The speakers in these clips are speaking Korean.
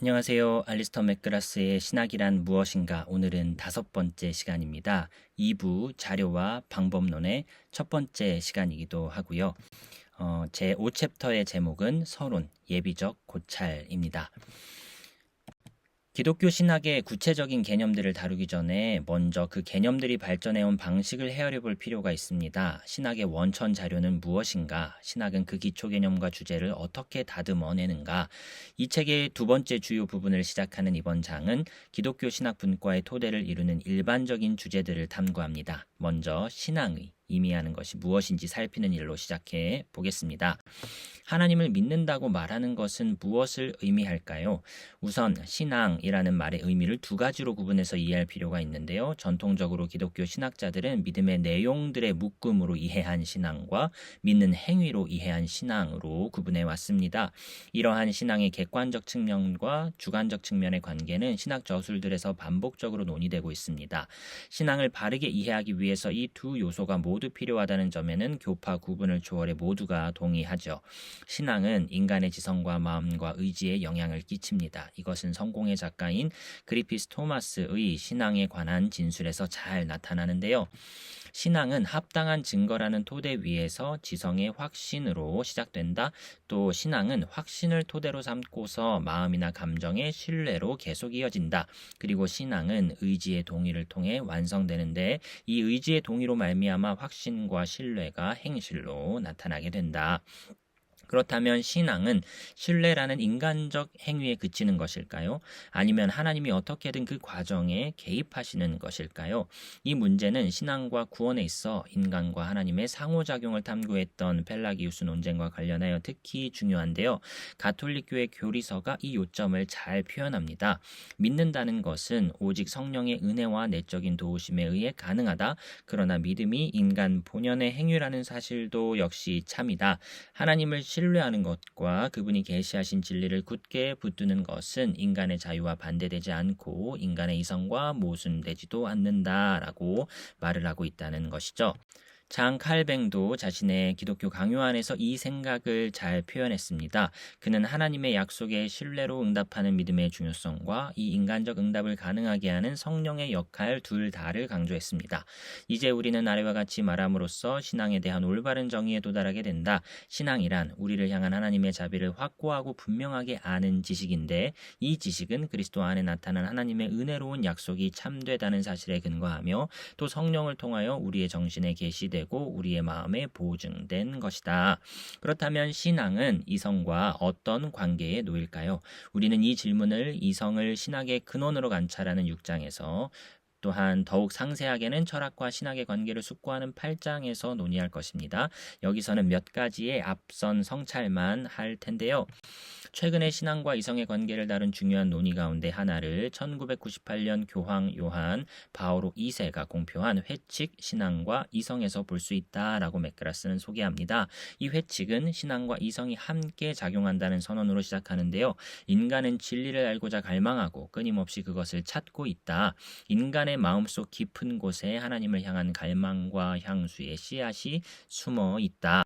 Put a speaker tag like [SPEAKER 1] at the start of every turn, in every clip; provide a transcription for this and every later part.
[SPEAKER 1] 안녕하세요. 알리스터 맥그라스의 신학이란 무엇인가? 오늘은 5번째 시간입니다. 2부 자료와 방법론의 첫 번째 시간이기도 하고요. 제 5챕터의 제목은 서론, 예비적 고찰입니다. 기독교 신학의 구체적인 개념들을 다루기 전에 먼저 그 개념들이 발전해온 방식을 헤아려 볼 필요가 있습니다. 신학의 원천 자료는 무엇인가? 신학은 그 기초 개념과 주제를 어떻게 다듬어내는가? 이 책의 두 번째 주요 부분을 시작하는 이번 장은 기독교 신학 분과의 토대를 이루는 일반적인 주제들을 탐구합니다. 먼저 신앙의 의미하는 것이 무엇인지 살피는 일로 시작해 보겠습니다. 하나님을 믿는다고 말하는 것은 무엇을 의미할까요? 우선 신앙이라는 말의 의미를 두 가지로 구분해서 이해할 필요가 있는데요. 전통적으로 기독교 신학자들은 믿음의 내용들의 묶음으로 이해한 신앙과 믿는 행위로 이해한 신앙으로 구분해 왔습니다. 이러한 신앙의 객관적 측면과 주관적 측면의 관계는 신학 저술들에서 반복적으로 논의되고 있습니다. 신앙을 바르게 이해하기 위해서 이 두 요소가 모두 필요하다는 점에는 교파 구분을 초월해 모두가 동의하죠. 신앙은 인간의 지성과 마음과 의지에 영향을 끼칩니다. 이것은 성공의 작가인 그리피스 토마스의 신앙에 관한 진술에서 잘 나타나는데요. 신앙은 합당한 증거라는 토대 위에서 지성의 확신으로 시작된다. 또 신앙은 확신을 토대로 삼고서 마음이나 감정의 신뢰로 계속 이어진다. 그리고 신앙은 의지의 동의를 통해 완성되는데 이 의지의 동의로 말미암아 확신과 신뢰가 행실로 나타나게 된다. 그렇다면 신앙은 신뢰라는 인간적 행위에 그치는 것일까요? 아니면 하나님이 어떻게든 그 과정에 개입하시는 것일까요? 이 문제는 신앙과 구원에 있어 인간과 하나님의 상호작용을 탐구했던 펠라기우스 논쟁과 관련하여 특히 중요한데요. 가톨릭교회 교리서가 이 요점을 잘 표현합니다. 믿는다는 것은 오직 성령의 은혜와 내적인 도우심에 의해 가능하다. 그러나 믿음이 인간 본연의 행위라는 사실도 역시 참이다. 하나님을 신뢰하는 것과 그분이 계시하신 진리를 굳게 붙드는 것은 인간의 자유와 반대되지 않고 인간의 이성과 모순되지도 않는다라고 말을 하고 있다는 것이죠. 장 칼뱅도 자신의 기독교 강요 안에서 이 생각을 잘 표현했습니다. 그는 하나님의 약속에 신뢰로 응답하는 믿음의 중요성과 이 인간적 응답을 가능하게 하는 성령의 역할 둘 다를 강조했습니다. 이제 우리는 아래와 같이 말함으로써 신앙에 대한 올바른 정의에 도달하게 된다. 신앙이란 우리를 향한 하나님의 자비를 확고하고 분명하게 아는 지식인데 이 지식은 그리스도 안에 나타난 하나님의 은혜로운 약속이 참되다는 사실에 근거하며 또 성령을 통하여 우리의 정신에 계시되 우리의 마음에 보증된 것이다. 그렇다면 신앙은 이성과 어떤 관계에 놓일까요? 우리는 이 질문을 이성을 신학의 근원으로 관찰하는 6장에서 또한 더욱 상세하게는 철학과 신학의 관계를 숙고하는 8장에서 논의할 것입니다. 여기서는 몇 가지의 앞선 성찰만 할 텐데요. 최근에 신앙과 이성의 관계를 다룬 중요한 논의 가운데 하나를 1998년 교황 요한 바오로 2세가 공표한 회칙 신앙과 이성에서 볼 수 있다라고 맥그라스는 소개합니다. 이 회칙은 신앙과 이성이 함께 작용한다는 선언으로 시작하는데요. 인간은 진리를 알고자 갈망하고 끊임없이 그것을 찾고 있다. 인간의 마음속 깊은 곳에 하나님을 향한 갈망과 향수의 씨앗이 숨어 있다.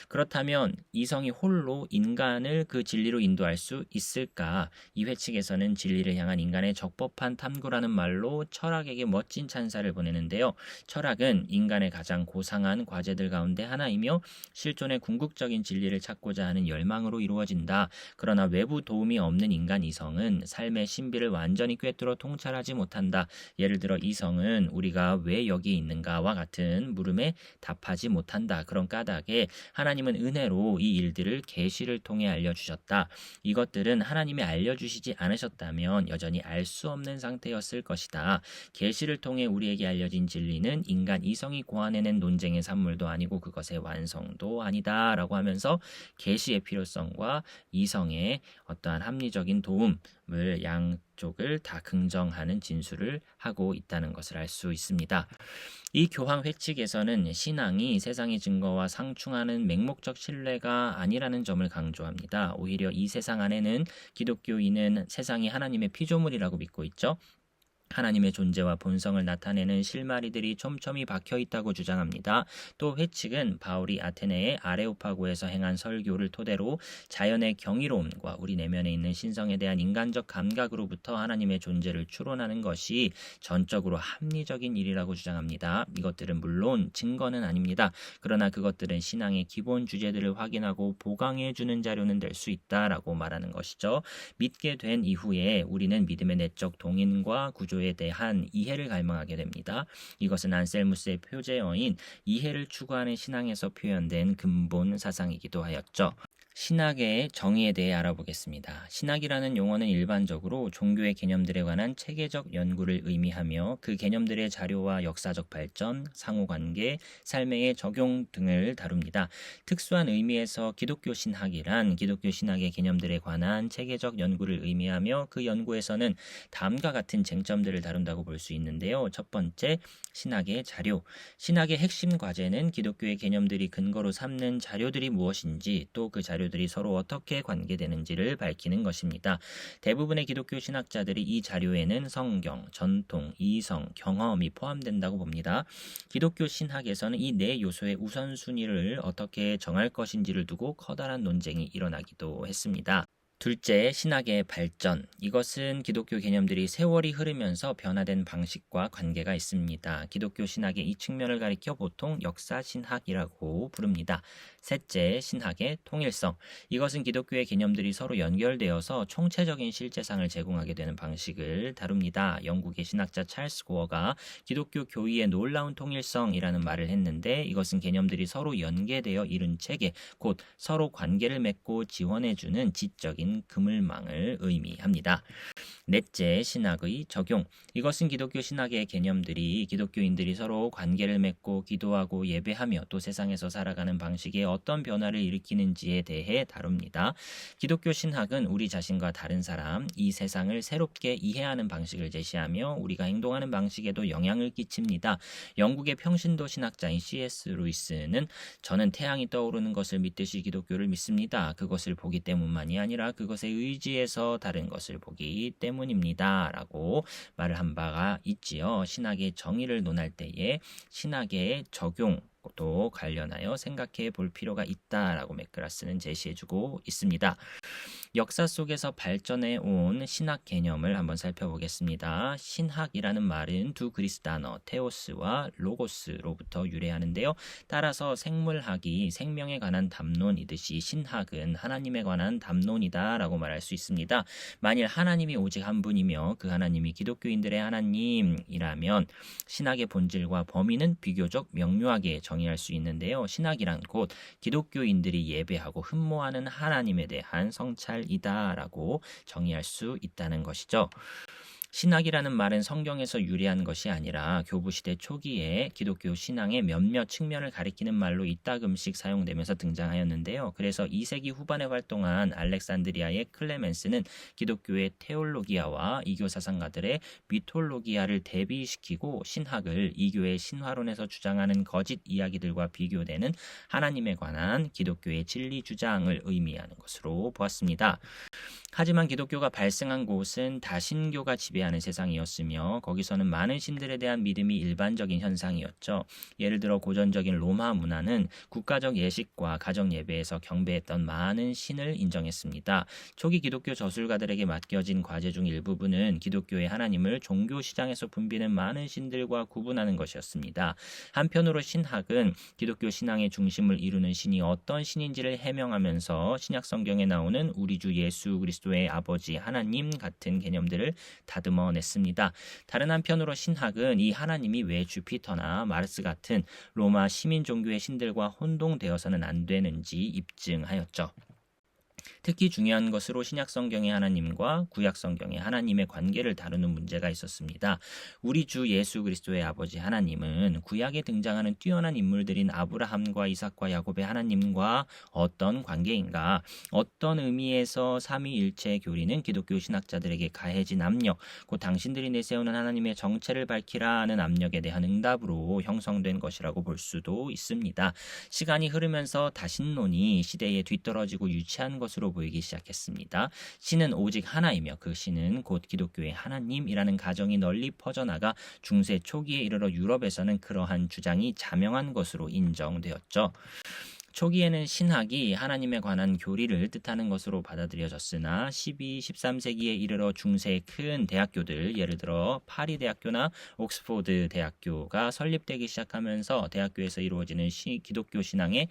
[SPEAKER 1] 그렇다면 이성이 홀로 인간을 그 진리로 인도할 수 있을까? 이 회칙에서는 진리를 향한 인간의 적법한 탐구라는 말로 철학에게 멋진 찬사를 보내는데요. 철학은 인간의 가장 고상한 과제들 가운데 하나이며 실존의 궁극적인 진리를 찾고자 하는 열망으로 이루어진다. 그러나 외부 도움이 없는 인간 이성은 삶의 신비를 완전히 꿰뚫어 통찰하지 못한다. 예를 들어 이성은 우리가 왜 여기 있는가와 같은 물음에 답하지 못한다. 그런 까닭에 하나님은 은혜로 이 일들을 계시를 통해 알려주셨다. 이것들은 하나님이 알려주시지 않으셨다면 여전히 알 수 없는 상태였을 것이다. 계시를 통해 우리에게 알려진 진리는 인간 이성이 고안해낸 논쟁의 산물도 아니고 그것의 완성도 아니다 라고 하면서 계시의 필요성과 이성의 어떠한 합리적인 도움을 양쪽을 다 긍정하는 진술을 하고 있다는 것을 알 수 있습니다. 이 교황 회칙에서는 신앙이 세상의 증거와 상충하는 맹목적 신뢰가 아니라는 점을 강조합니다. 오히려 이 세상 안에는 기독교인은 세상이 하나님의 피조물이라고 믿고 있죠. 하나님의 존재와 본성을 나타내는 실마리들이 촘촘히 박혀 있다고 주장합니다. 또 회측은 바울이 아테네의 아레오파고에서 행한 설교를 토대로 자연의 경이로움과 우리 내면에 있는 신성에 대한 인간적 감각으로부터 하나님의 존재를 추론하는 것이 전적으로 합리적인 일이라고 주장합니다. 이것들은 물론 증거는 아닙니다. 그러나 그것들은 신앙의 기본 주제들을 확인하고 보강해주는 자료는 될 수 있다라고 말하는 것이죠. 믿게 된 이후에 우리는 믿음의 내적 동인과 구조에 대한 이해를 갈망하게 됩니다. 이것은 안셀무스의 표제어인 이해를 추구하는 신앙에서 표현된 근본 사상이기도 하였죠. 신학의 정의에 대해 알아보겠습니다. 신학이라는 용어는 일반적으로 종교의 개념들에 관한 체계적 연구를 의미하며 그 개념들의 자료와 역사적 발전, 상호관계, 삶의 적용 등을 다룹니다. 특수한 의미에서 기독교 신학이란 기독교 신학의 개념들에 관한 체계적 연구를 의미하며 그 연구에서는 다음과 같은 쟁점들을 다룬다고 볼 수 있는데요. 첫 번째, 신학의 자료. 신학의 핵심 과제는 기독교의 개념들이 근거로 삼는 자료들이 무엇인지 또 그 자료들이 서로 어떻게 관계되는지를 밝히는 것입니다. 대부분의 기독교 신학자들이 이 자료에는 성경, 전통, 이성, 경험이 포함된다고 봅니다. 기독교 신학에서는 이 네 요소의 우선순위를 어떻게 정할 것인지를 두고 커다란 논쟁이 일어나기도 했습니다. 둘째, 신학의 발전. 이것은 기독교 개념들이 세월이 흐르면서 변화된 방식과 관계가 있습니다. 기독교 신학의 이 측면을 가리켜 보통 역사신학이라고 부릅니다. 셋째, 신학의 통일성. 이것은 기독교의 개념들이 서로 연결되어서 총체적인 실제상을 제공하게 되는 방식을 다룹니다. 영국의 신학자 찰스 고어가 기독교 교의의 놀라운 통일성이라는 말을 했는데 이것은 개념들이 서로 연계되어 이룬 체계, 곧 서로 관계를 맺고 지원해주는 지적인 그물망을 의미합니다. 넷째, 신학의 적용. 이것은 기독교 신학의 개념들이 기독교인들이 서로 관계를 맺고 기도하고 예배하며 또 세상에서 살아가는 방식에 어떤 변화를 일으키는지에 대해 다룹니다. 기독교 신학은 우리 자신과 다른 사람, 이 세상을 새롭게 이해하는 방식을 제시하며 우리가 행동하는 방식에도 영향을 끼칩니다. 영국의 평신도 신학자인 C.S. 루이스는 저는 태양이 떠오르는 것을 믿듯이 기독교를 믿습니다. 그것을 보기 때문만이 아니라 그것에 의지해서 다른 것을 보기 때문입니다. 라고 말을 한 바가 있지요. 신학의 정의를 논할 때에 신학의 적용도 관련하여 생각해 볼 필요가 있다라고 맥그라스는 제시해주고 있습니다. 역사 속에서 발전해 온 신학 개념을 한번 살펴보겠습니다. 신학이라는 말은 두 그리스 단어 테오스와 로고스로부터 유래하는데요. 따라서 생물학이 생명에 관한 담론이듯이 신학은 하나님에 관한 담론이다라고 말할 수 있습니다. 만일 하나님이 오직 한 분이며 그 하나님이 기독교인들의 하나님이라면 신학의 본질과 범위는 비교적 명료하게 정의할 수 있는데요. 신학이란 곧 기독교인들이 예배하고 흠모하는 하나님에 대한 성찰이다라고 정의할 수 있다는 것이죠. 신학이라는 말은 성경에서 유래한 것이 아니라 교부시대 초기에 기독교 신앙의 몇몇 측면을 가리키는 말로 이따금씩 사용되면서 등장하였는데요. 그래서 2세기 후반에 활동한 알렉산드리아의 클레멘스는 기독교의 테올로기아와 이교 사상가들의 미톨로기아를 대비시키고 신학을 이교의 신화론에서 주장하는 거짓 이야기들과 비교되는 하나님에 관한 기독교의 진리 주장을 의미하는 것으로 보았습니다. 하지만 기독교가 발생한 곳은 다신교가 지배하는 세상이었으며 거기서는 많은 신들에 대한 믿음이 일반적인 현상이었죠. 예를 들어 고전적인 로마 문화는 국가적 예식과 가정 예배에서 경배했던 많은 신을 인정했습니다. 초기 기독교 저술가들에게 맡겨진 과제 중 일부분은 기독교의 하나님을 종교 시장에서 붐비는 많은 신들과 구분하는 것이었습니다. 한편으로 신학은 기독교 신앙의 중심을 이루는 신이 어떤 신인지를 해명하면서 신약 성경에 나오는 우리 주 예수 그리스도의 아버지 하나님 같은 개념들을 다듬어냈습니다. 다른 한편으로 신학은 이 하나님이 왜 주피터나 마르스 같은 로마 시민 종교의 신들과 혼동되어서는 안 되는지 입증하였죠. 특히 중요한 것으로 신약 성경의 하나님과 구약 성경의 하나님의 관계를 다루는 문제가 있었습니다. 우리 주 예수 그리스도의 아버지 하나님은 구약에 등장하는 뛰어난 인물들인 아브라함과 이삭과 야곱의 하나님과 어떤 관계인가? 어떤 의미에서 삼위일체 교리는 기독교 신학자들에게 가해진 압력, 곧 당신들이 내세우는 하나님의 정체를 밝히라는 압력에 대한 응답으로 형성된 것이라고 볼 수도 있습니다. 시간이 흐르면서 다신론이 시대에 뒤떨어지고 유치한 것으로 것으로 보이기 시작했습니다. 신은 오직 하나이며 그 신은 곧 기독교의 하나님이라는 가정이 널리 퍼져나가 중세 초기에 이르러 유럽에서는 그러한 주장이 자명한 것으로 인정되었죠. 초기에는 신학이 하나님에 관한 교리를 뜻하는 것으로 받아들여졌으나 12, 13세기에 이르러 중세의 큰 대학교들, 예를 들어 파리 대학교나 옥스포드 대학교가 설립되기 시작하면서 대학교에서 이루어지는 기독교 신앙의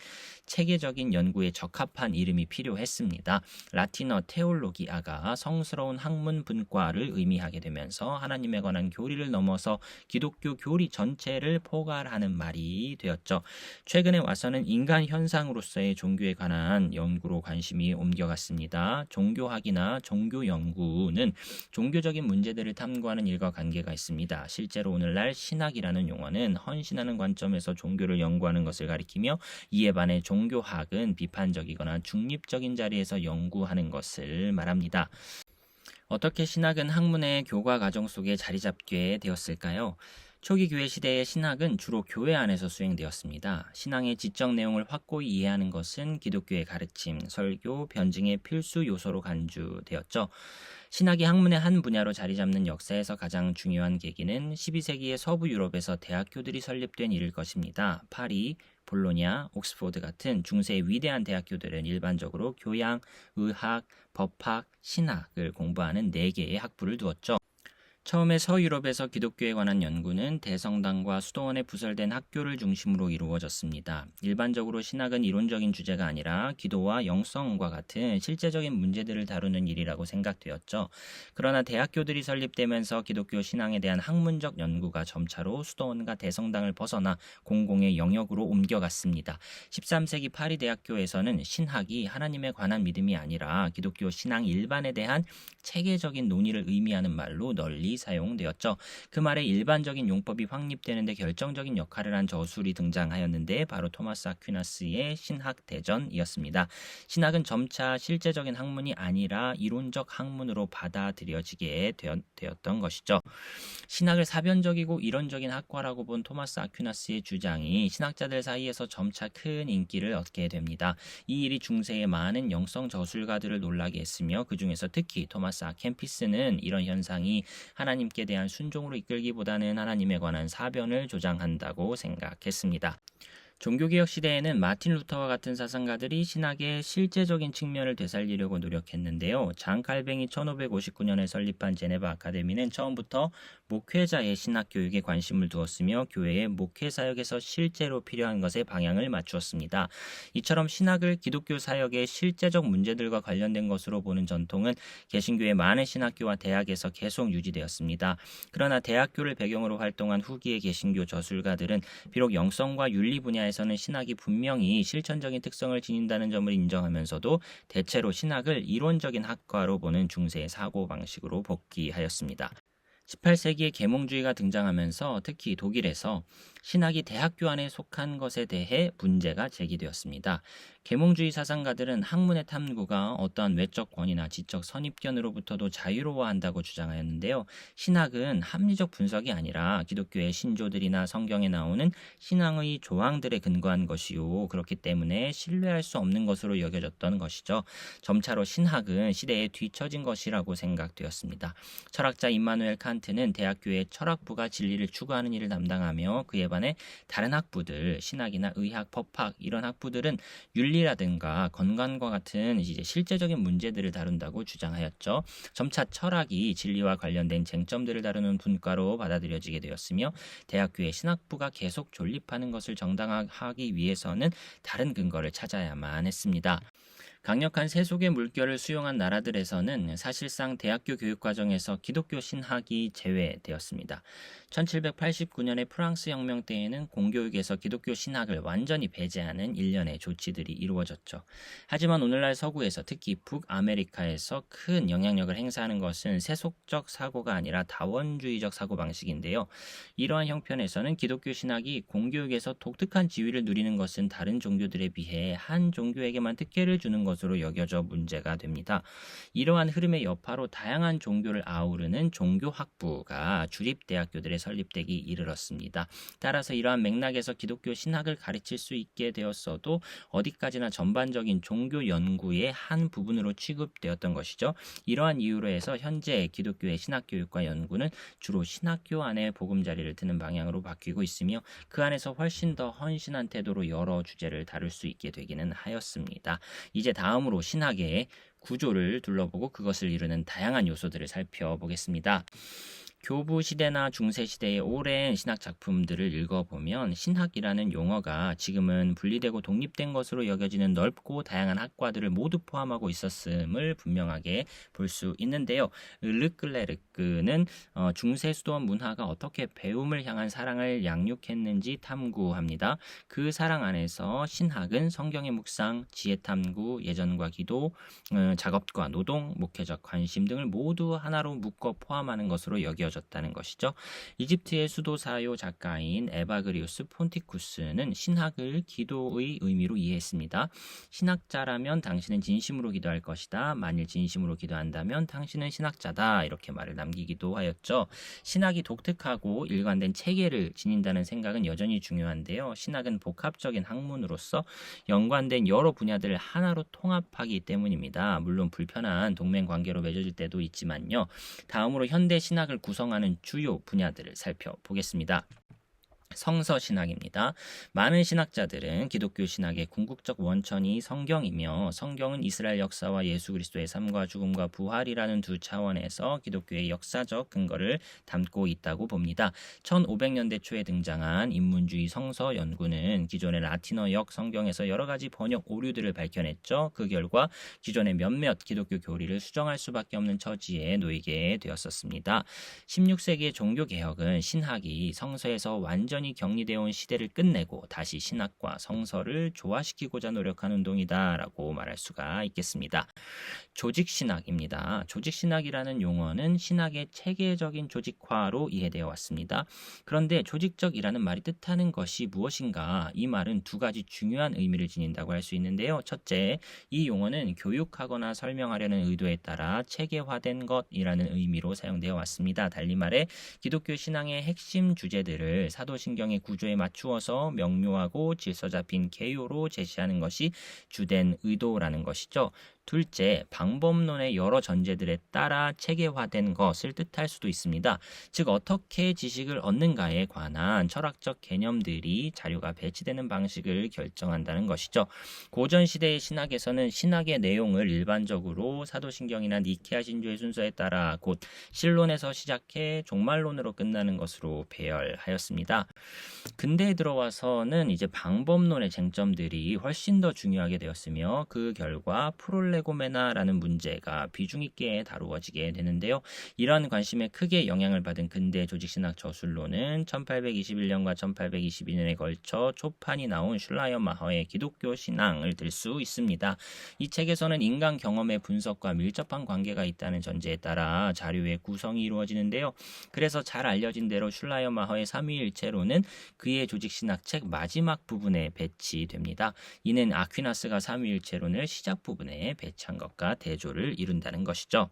[SPEAKER 1] 체계적인 연구에 적합한 이름이 필요했습니다. 라틴어 테올로기아가 성스러운 학문 분과를 의미하게 되면서 하나님에 관한 교리를 넘어서 기독교 교리 전체를 포괄하는 말이 되었죠. 최근에 와서는 인간 현상으로서의 종교에 관한 연구로 관심이 옮겨갔습니다. 종교학이나 종교 연구는 종교적인 문제들을 탐구하는 일과 관계가 있습니다. 실제로 오늘날 신학이라는 용어는 헌신하는 관점에서 종교를 연구하는 것을 가리키며 이에 반해 종교학은 비판적이거나 중립적인 자리에서 연구하는 것을 말합니다. 어떻게 신학은 학문의 교과 과정 속에 자리 잡게 되었을까요? 초기 교회 시대의 신학은 주로 교회 안에서 수행되었습니다. 신앙의 지적 내용을 확고히 이해하는 것은 기독교의 가르침, 설교, 변증의 필수 요소로 간주되었죠. 신학이 학문의 한 분야로 자리 잡는 역사에서 가장 중요한 계기는 12세기의 서부 유럽에서 대학교들이 설립된 일일 것입니다. 파리, 볼로냐, 옥스포드 같은 중세의 위대한 대학교들은 일반적으로 교양, 의학, 법학, 신학을 공부하는 4개의 학부를 두었죠. 처음에 서유럽에서 기독교에 관한 연구는 대성당과 수도원에 부설된 학교를 중심으로 이루어졌습니다. 일반적으로 신학은 이론적인 주제가 아니라 기도와 영성과 같은 실제적인 문제들을 다루는 일이라고 생각되었죠. 그러나 대학교들이 설립되면서 기독교 신앙에 대한 학문적 연구가 점차로 수도원과 대성당을 벗어나 공공의 영역으로 옮겨갔습니다. 13세기 파리 대학교에서는 신학이 하나님에 관한 믿음이 아니라 기독교 신앙 일반에 대한 체계적인 논의를 의미하는 말로 널리 사용되었죠. 그 말에 일반적인 용법이 확립되는 데 결정적인 역할을 한 저술이 등장하였는데 바로 토마스 아퀴나스의 신학 대전이었습니다. 신학은 점차 실제적인 학문이 아니라 이론적 학문으로 받아들여지게 되었던 것이죠. 신학을 사변적이고 이론적인 학과라고 본 토마스 아퀴나스의 주장이 신학자들 사이에서 점차 큰 인기를 얻게 됩니다. 이 일이 중세의 많은 영성 저술가들을 놀라게 했으며 그 중에서 특히 토마스 아켄피스는 이런 현상이 하나님께 대한 순종으로 이끌기보다는 하나님에 관한 사변을 조장한다고 생각했습니다. 종교개혁 시대에는 마틴 루터와 같은 사상가들이 신학의 실제적인 측면을 되살리려고 노력했는데요. 장 칼뱅이 1559년에 설립한 제네바 아카데미는 처음부터 목회자의 신학 교육에 관심을 두었으며 교회의 목회 사역에서 실제로 필요한 것에 방향을 맞추었습니다. 이처럼 신학을 기독교 사역의 실제적 문제들과 관련된 것으로 보는 전통은 개신교의 많은 신학교와 대학에서 계속 유지되었습니다. 그러나 대학교를 배경으로 활동한 후기의 개신교 저술가들은 비록 영성과 윤리 분야에서는 신학이 분명히 실천적인 특성을 지닌다는 점을 인정하면서도 대체로 신학을 이론적인 학과로 보는 중세의 사고방식으로 복귀하였습니다. 18세기에 계몽주의가 등장하면서 특히 독일에서 신학이 대학교 안에 속한 것에 대해 문제가 제기되었습니다. 계몽주의 사상가들은 학문의 탐구가 어떠한 외적 권위나 지적 선입견으로부터도 자유로워한다고 주장하였는데요. 신학은 합리적 분석이 아니라 기독교의 신조들이나 성경에 나오는 신앙의 조항들에 근거한 것이요. 그렇기 때문에 신뢰할 수 없는 것으로 여겨졌던 것이죠. 점차로 신학은 시대에 뒤처진 것이라고 생각되었습니다. 철학자 임마누엘 칸트는 대학교의 철학부가 진리를 추구하는 일을 담당하며 그에 반해 다른 학부들, 신학이나 의학, 법학 이런 학부들은 윤리라든가 건강과 같은 이제 실제적인 문제들을 다룬다고 주장하였죠. 점차 철학이 진리와 관련된 쟁점들을 다루는 분과로 받아들여지게 되었으며 대학교의 신학부가 계속 존립하는 것을 정당화하기 위해서는 다른 근거를 찾아야만 했습니다. 강력한 세속의 물결을 수용한 나라들에서는 사실상 대학교 교육과정에서 기독교 신학이 제외되었습니다. 1789년의 프랑스 혁명 때에는 공교육에서 기독교 신학을 완전히 배제하는 일련의 조치들이 이루어졌죠. 하지만 오늘날 서구에서 특히 북아메리카에서 큰 영향력을 행사하는 것은 세속적 사고가 아니라 다원주의적 사고방식인데요. 이러한 형편에서는 기독교 신학이 공교육에서 독특한 지위를 누리는 것은 다른 종교들에 비해 한 종교에게만 특혜를 주는 것으로 여겨져 문제가 됩니다. 이러한 흐름의 여파로 다양한 종교를 아우르는 종교학부가 주립대학교들에 설립되기 이르렀습니다. 따라서 이러한 맥락에서 기독교 신학을 가르칠 수 있게 되었어도 어디까지나 전반적인 종교 연구의 한 부분으로 취급되었던 것이죠. 이러한 이유로 해서 현재 기독교의 신학교육과 연구는 주로 신학교 안에 보금자리를 트는 방향으로 바뀌고 있으며 그 안에서 훨씬 더 헌신한 태도로 여러 주제를 다룰 수 있게 되기는 하였습니다. 이제 다음으로 신학의 구조를 둘러보고 그것을 이루는 다양한 요소들을 살펴보겠습니다. 교부 시대나 중세 시대의 오랜 신학 작품들을 읽어보면 신학이라는 용어가 지금은 분리되고 독립된 것으로 여겨지는 넓고 다양한 학과들을 모두 포함하고 있었음을 분명하게 볼 수 있는데요. 르클레르크는 중세 수도원 문화가 어떻게 배움을 향한 사랑을 양육했는지 탐구합니다. 그 사랑 안에서 신학은 성경의 묵상, 지혜 탐구, 예전과 기도, 작업과 노동, 목회적 관심 등을 모두 하나로 묶어 포함하는 것으로 여겨졌다는 것이죠. 이집트의 수도사요 작가인 에바그리우스 폰티쿠스는 신학을 기도의 의미로 이해했습니다. 신학자라면 당신은 진심으로 기도할 것이다. 만일 진심으로 기도한다면 당신은 신학자다. 이렇게 말을 남기기도 하였죠. 신학이 독특하고 일관된 체계를 지닌다는 생각은 여전히 중요한데요. 신학은 복합적인 학문으로서 연관된 여러 분야들을 하나로 통합하기 때문입니다. 물론 불편한 동맹 관계로 맺어질 때도 있지만요. 다음으로 현대 신학을 구성하는 주요 분야들을 살펴보겠습니다. 성서신학입니다. 많은 신학자들은 기독교 신학의 궁극적 원천이 성경이며 성경은 이스라엘 역사와 예수 그리스도의 삶과 죽음과 부활이라는 두 차원에서 기독교의 역사적 근거를 담고 있다고 봅니다. 1500년대 초에 등장한 인문주의 성서 연구는 기존의 라틴어역 성경에서 여러 가지 번역 오류들을 밝혀냈죠. 그 결과 기존의 몇몇 기독교 교리를 수정할 수밖에 없는 처지에 놓이게 되었었습니다. 16세기의 종교개혁은 신학이 성서에서 완전히 격리되어 온 시대를 끝내고 다시 신학과 성서를 조화시키고자 노력한 운동이다라고 말할 수가 있겠습니다. 조직신학입니다. 조직신학이라는 용어는 신학의 체계적인 조직화로 이해되어 왔습니다. 그런데 조직적이라는 말이 뜻하는 것이 무엇인가? 이 말은 두 가지 중요한 의미를 지닌다고 할 수 있는데요. 첫째, 이 용어는 교육하거나 설명하려는 의도에 따라 체계화된 것이라는 의미로 사용되어 왔습니다. 달리 말해 기독교 신앙의 핵심 주제들을 사도신경의 구조에 맞추어서 명료하고 질서 잡힌 개요로 제시하는 것이 주된 의도라는 것이죠. 둘째, 방법론의 여러 전제들에 따라 체계화된 것을 뜻할 수도 있습니다. 즉 어떻게 지식을 얻는가에 관한 철학적 개념들이 자료가 배치되는 방식을 결정한다는 것이죠. 고전 시대의 신학에서는 신학의 내용을 일반적으로 사도신경이나 니케아 신조의 순서에 따라 곧 신론에서 시작해 종말론으로 끝나는 것으로 배열하였습니다. 근대에 들어와서는 이제 방법론의 쟁점들이 훨씬 더 중요하게 되었으며 그 결과 프롤레고메나라는 문제가 비중 있게 다루어지게 되는데요. 이러한 관심에 크게 영향을 받은 근대 조직신학 저술로는 1821년과 1822년에 걸쳐 초판이 나온 슐라이어마허의 기독교 신앙을 들 수 있습니다. 이 책에서는 인간 경험의 분석과 밀접한 관계가 있다는 전제에 따라 자료의 구성이 이루어지는데요. 그래서 잘 알려진 대로 슐라이어마허의 삼위일체론은 그의 조직신학책 마지막 부분에 배치됩니다. 이는 아퀴나스가 삼위일체론을 시작 부분에 배치한 것과 대조를 이룬다는 것이죠.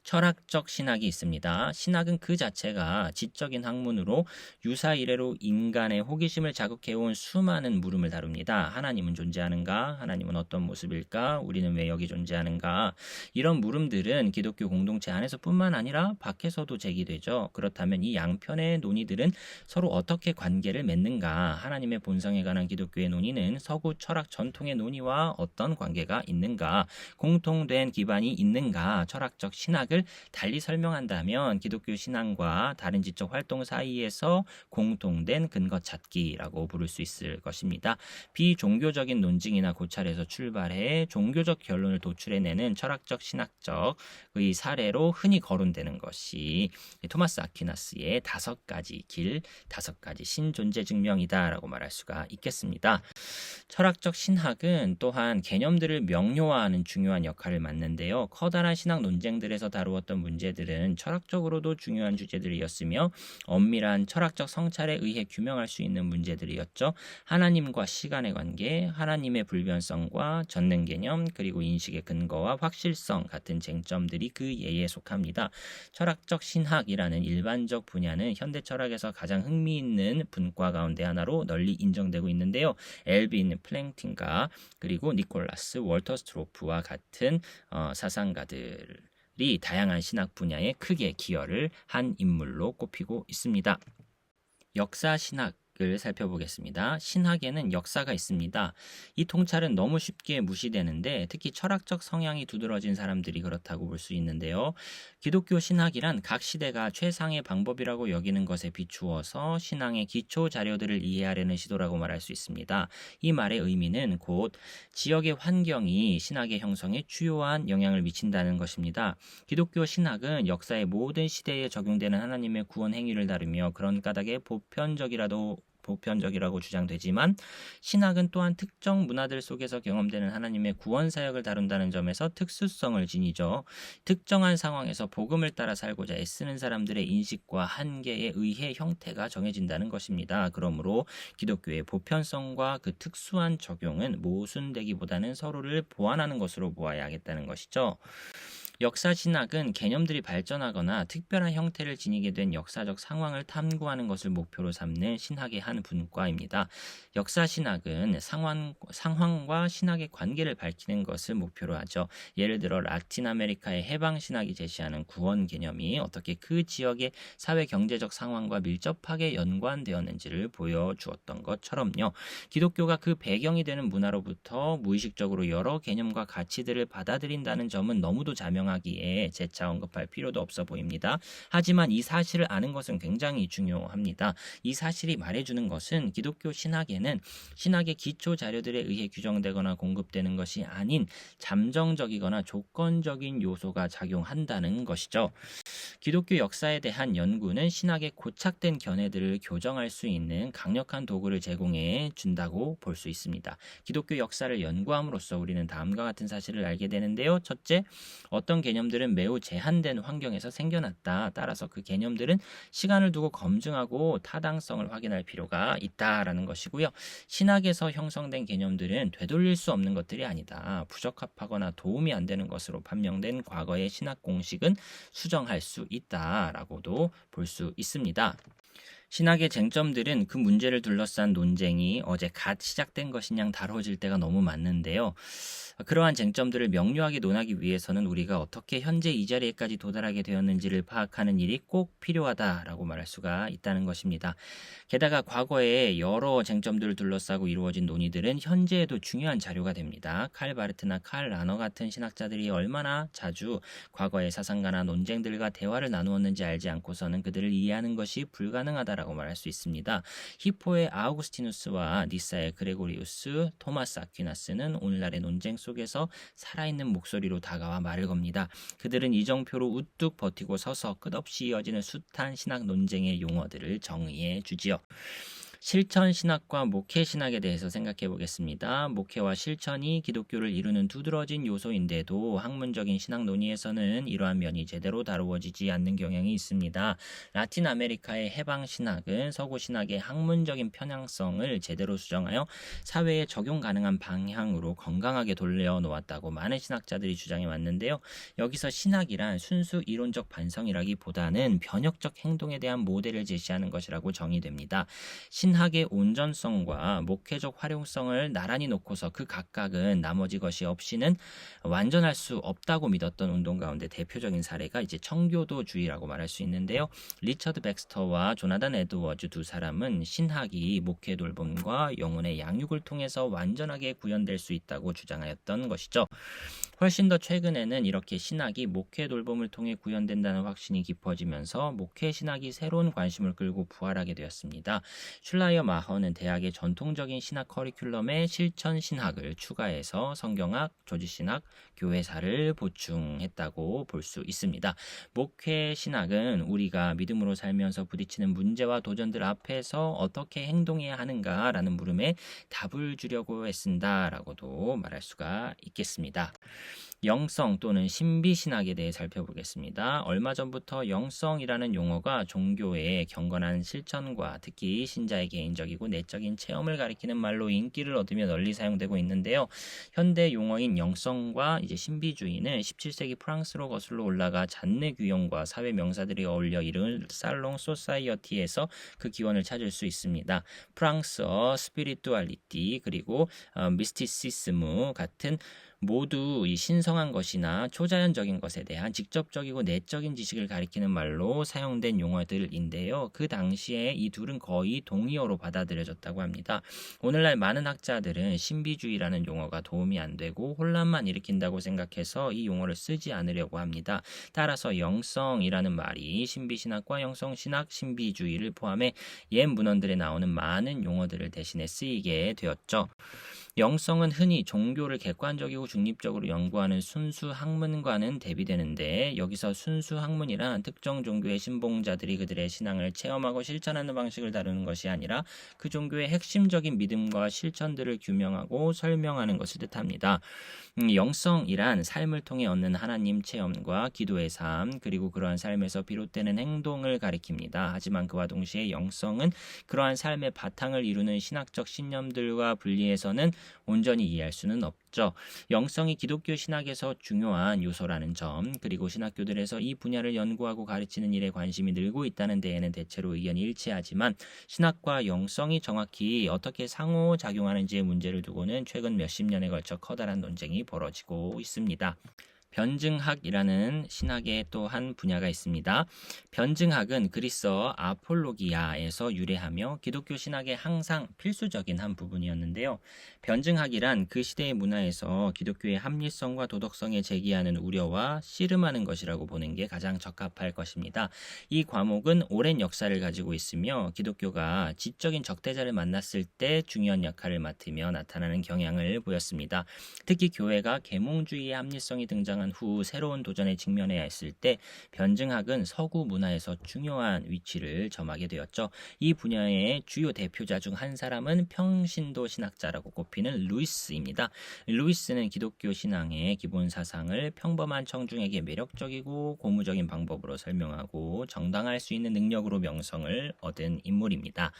[SPEAKER 1] 철학적 신학이 있습니다. 신학은 그 자체가 지적인 학문으로 유사 이래로 인간의 호기심을 자극해온 수많은 물음을 다룹니다. 하나님은 존재하는가? 하나님은 어떤 모습일까? 우리는 왜 여기 존재하는가? 이런 물음들은 기독교 공동체 안에서뿐만 아니라 밖에서도 제기되죠. 그렇다면 이 양편의 논의들은 서로 어떻게 관계를 맺는가? 하나님의 본성에 관한 기독교의 논의는 서구 철학 전통의 논의와 어떤 관계가 있는가? 공통된 기반이 있는가? 철학적 신학을 달리 설명한다면 기독교 신앙과 다른 지적 활동 사이에서 공통된 근거 찾기라고 부를 수 있을 것입니다. 비종교적인 논증이나 고찰에서 출발해 종교적 결론을 도출해내는 철학적 신학적의 사례로 흔히 거론되는 것이 토마스 아퀴나스의 5가지 길, 5가지 신존재 증명이다라고 말할 수가 있겠습니다. 철학적 신학은 또한 개념들을 명료화하는 중요한 역할을 맡는데요. 커다란 신학 논쟁들에서 다룬 다루었던 문제들은 철학적으로도 중요한 주제들이었으며 엄밀한 철학적 성찰에 의해 규명할 수 있는 문제들이었죠. 하나님과 시간의 관계, 하나님의 불변성과 전능 개념, 그리고 인식의 근거와 확실성 같은 쟁점들이 그 예에 속합니다. 철학적 신학이라는 일반적 분야는 현대 철학에서 가장 흥미있는 분과 가운데 하나로 널리 인정되고 있는데요. 엘빈 플랭팅과 그리고 니콜라스 월터 스트로프와 같은 사상가들이 다양한 신학 분야에 크게 기여를 한 인물로 꼽히고 있습니다. 역사 신학을 살펴보겠습니다. 신학에는 역사가 있습니다. 이 통찰은 너무 쉽게 무시되는데 특히 철학적 성향이 두드러진 사람들이 그렇다고 볼 수 있는데요. 기독교 신학이란 각 시대가 최상의 방법이라고 여기는 것에 비추어서 신앙의 기초 자료들을 이해하려는 시도라고 말할 수 있습니다. 이 말의 의미는 곧 지역의 환경이 신학의 형성에 주요한 영향을 미친다는 것입니다. 기독교 신학은 역사의 모든 시대에 적용되는 하나님의 구원 행위를 다루며 그런 까닭에 보편적이라고 주장되지만 신학은 또한 특정 문화들 속에서 경험되는 하나님의 구원 사역을 다룬다는 점에서 특수성을 지니죠. 특정한 상황에서 복음을 따라 살고자 애쓰는 사람들의 인식과 한계에 의해 형태가 정해진다는 것입니다. 그러므로 기독교의 보편성과 그 특수한 적용은 모순되기보다는 서로를 보완하는 것으로 보아야 하겠다는 것이죠. 역사 신학은 개념들이 발전하거나 특별한 형태를 지니게 된 역사적 상황을 탐구하는 것을 목표로 삼는 신학의 한 분과입니다. 역사 신학은 상황과 신학의 관계를 밝히는 것을 목표로 하죠. 예를 들어 라틴 아메리카의 해방 신학이 제시하는 구원 개념이 어떻게 그 지역의 사회 경제적 상황과 밀접하게 연관되었는지를 보여주었던 것처럼요. 기독교가 그 배경이 되는 문화로부터 무의식적으로 여러 개념과 가치들을 받아들인다는 점은 너무도 자명하기에 재차 언급할 필요도 없어 보입니다. 하지만 이 사실을 아는 것은 굉장히 중요합니다. 이 사실이 말해주는 것은 기독교 신학에는 신학의 기초 자료들에 의해 규정되거나 공급되는 것이 아닌 잠정적이거나 조건적인 요소가 작용한다는 것이죠. 기독교 역사에 대한 연구는 신학의 고착된 견해들을 교정할 수 있는 강력한 도구를 제공해 준다고 볼 수 있습니다. 기독교 역사를 연구함으로써 우리는 다음과 같은 사실을 알게 되는데요. 첫째, 어떤 개념들은 매우 제한된 환경에서 생겨났다. 따라서 그 개념들은 시간을 두고 검증하고 타당성을 확인할 필요가 있다라는 것이고요. 신학에서 형성된 개념들은 되돌릴 수 없는 것들이 아니다. 부적합하거나 도움이 안 되는 것으로 판명된 과거의 신학 공식은 수정할 수 있다라고도 볼 수 있습니다. 신학의 쟁점들은 그 문제를 둘러싼 논쟁이 어제 갓 시작된 것인 양 다뤄질 때가 너무 많은데요. 그러한 쟁점들을 명료하게 논하기 위해서는 우리가 어떻게 현재 이 자리에까지 도달하게 되었는지를 파악하는 일이 꼭 필요하다라고 말할 수가 있다는 것입니다. 게다가 과거에 여러 쟁점들을 둘러싸고 이루어진 논의들은 현재에도 중요한 자료가 됩니다. 칼 바르트나 칼 라너 같은 신학자들이 얼마나 자주 과거의 사상가나 논쟁들과 대화를 나누었는지 알지 않고서는 그들을 이해하는 것이 불가능하다라고 말할 수 있습니다. 히포의 아우구스티누스와 니사의 그레고리우스, 토마스 아퀴나스는 오늘날의 논쟁 속에서 살아있는 목소리로 다가와 말을 겁니다. 그들은 이정표로 우뚝 버티고 서서 끝없이 이어지는 숱한 신학 논쟁의 용어들을 정의해 주지요. 실천 신학과 목회 신학에 대해서 생각해 보겠습니다. 목회와 실천이 기독교를 이루는 두드러진 요소인데도 학문적인 신학 논의에서는 이러한 면이 제대로 다루어지지 않는 경향이 있습니다. 라틴 아메리카의 해방 신학은 서구 신학의 학문적인 편향성을 제대로 수정하여 사회에 적용 가능한 방향으로 건강하게 돌려놓았다고 많은 신학자들이 주장해 왔는데요. 여기서 신학이란 순수 이론적 반성이라기보다는 변혁적 행동에 대한 모델을 제시하는 것이라고 정의됩니다. 신학의 온전성과 목회적 활용성을 나란히 놓고서 그 각각은 나머지 것이 없이는 완전할 수 없다고 믿었던 운동 가운데 대표적인 사례가 이제 청교도주의라고 말할 수 있는데요. 리처드 백스터와 조나단 에드워즈 두 사람은 신학이 목회 돌봄과 영혼의 양육을 통해서 완전하게 구현될 수 있다고 주장하였던 것이죠. 훨씬 더 최근에는 이렇게 신학이 목회 돌봄을 통해 구현된다는 확신이 깊어지면서 목회 신학이 새로운 관심을 끌고 부활하게 되었습니다. 슐라이어 마허는 대학의 전통적인 신학 커리큘럼에 실천 신학을 추가해서 성경학, 조지신학, 교회사를 보충했다고 볼 수 있습니다. 목회 신학은 우리가 믿음으로 살면서 부딪히는 문제와 도전들 앞에서 어떻게 행동해야 하는가라는 물음에 답을 주려고 애쓴다라고도 말할 수가 있겠습니다. 영성 또는 신비신학에 대해 살펴보겠습니다. 얼마 전부터 영성이라는 용어가 종교의 경건한 실천과 특히 신자의 개인적이고 내적인 체험을 가리키는 말로 인기를 얻으며 널리 사용되고 있는데요. 현대 용어인 영성과 이제 신비주의는 17세기 프랑스로 거슬러 올라가 잔네 규형과 사회 명사들이 어울려 이른 살롱 소사이어티에서 그 기원을 찾을 수 있습니다. 프랑스어 스피리투알리티 그리고 미스티시스무 같은 모두 이 신성한 것이나 초자연적인 것에 대한 직접적이고 내적인 지식을 가리키는 말로 사용된 용어들인데요. 그 당시에 이 둘은 거의 동의어로 받아들여졌다고 합니다. 오늘날 많은 학자들은 신비주의라는 용어가 도움이 안 되고 혼란만 일으킨다고 생각해서 이 용어를 쓰지 않으려고 합니다. 따라서 영성이라는 말이 신비신학과 영성신학, 신비주의를 포함해 옛 문헌들에 나오는 많은 용어들을 대신해 쓰이게 되었죠. 영성은 흔히 종교를 객관적이고 중립적으로 연구하는 순수 학문과는 대비되는데 여기서 순수 학문이란 특정 종교의 신봉자들이 그들의 신앙을 체험하고 실천하는 방식을 다루는 것이 아니라 그 종교의 핵심적인 믿음과 실천들을 규명하고 설명하는 것을 뜻합니다. 영성이란 삶을 통해 얻는 하나님 체험과 기도의 삶 그리고 그러한 삶에서 비롯되는 행동을 가리킵니다. 하지만 그와 동시에 영성은 그러한 삶의 바탕을 이루는 신학적 신념들과 분리해서는 온전히 이해할 수는 없죠. 영성이 기독교 신학에서 중요한 요소라는 점 그리고 신학교들에서 이 분야를 연구하고 가르치는 일에 관심이 늘고 있다는 데에는 대체로 의견이 일치하지만 신학과 영성이 정확히 어떻게 상호작용하는지의 문제를 두고는 최근 몇십 년에 걸쳐 커다란 논쟁이 벌어지고 있습니다. 변증학이라는 신학의 또 한 분야가 있습니다. 변증학은 그리스어 아폴로기아에서 유래하며 기독교 신학의 항상 필수적인 한 부분이었는데요. 변증학이란 그 시대의 문화에서 기독교의 합리성과 도덕성에 제기하는 우려와 씨름하는 것이라고 보는 게 가장 적합할 것입니다. 이 과목은 오랜 역사를 가지고 있으며 기독교가 지적인 적대자를 만났을 때 중요한 역할을 맡으며 나타나는 경향을 보였습니다. 특히 교회가 계몽주의의 합리성이 등장한 후 새로운 도전에 직면해야 했을 때 변증학은 서구 문화에서 중요한 위치를 점하게 되었죠. 이 분야의 주요 대표자 중 한 사람은 평신도 신학자라고 꼽히는 루이스입니다. 루이스는 기독교 신앙의 기본 사상을 평범한 청중에게 매력적이고 고무적인 방법으로 설명하고 정당할 수 있는 능력으로 명성을 얻은 인물입니다.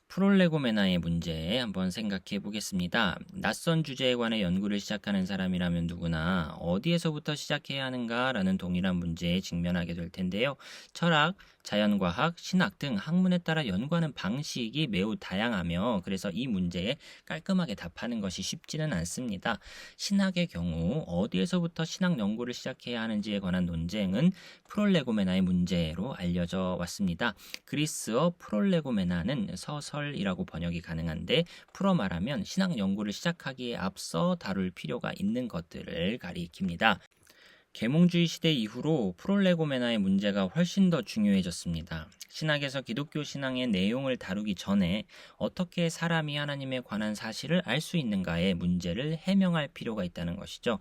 [SPEAKER 1] 프롤레고메나의 문제 한번 생각해 보겠습니다. 낯선 주제에 관해 연구를 시작하는 사람이라면 누구나 어디에서부터 시작해야 하는가라는 동일한 문제에 직면하게 될 텐데요. 철학, 자연과학, 신학 등 학문에 따라 연구하는 방식이 매우 다양하며 그래서 이 문제에 깔끔하게 답하는 것이 쉽지는 않습니다. 신학의 경우 어디에서부터 신학 연구를 시작해야 하는지에 관한 논쟁은 프롤레고메나의 문제로 알려져 왔습니다. 그리스어 프롤레고메나는 서설이라고 번역이 가능한데 풀어 말하면 신학 연구를 시작하기에 앞서 다룰 필요가 있는 것들을 가리킵니다. 계몽주의 시대 이후로 프롤레고메나의 문제가 훨씬 더 중요해졌습니다. 신학에서 기독교 신앙의 내용을 다루기 전에 어떻게 사람이 하나님에 관한 사실을 알 수 있는가의 문제를 해명할 필요가 있다는 것이죠.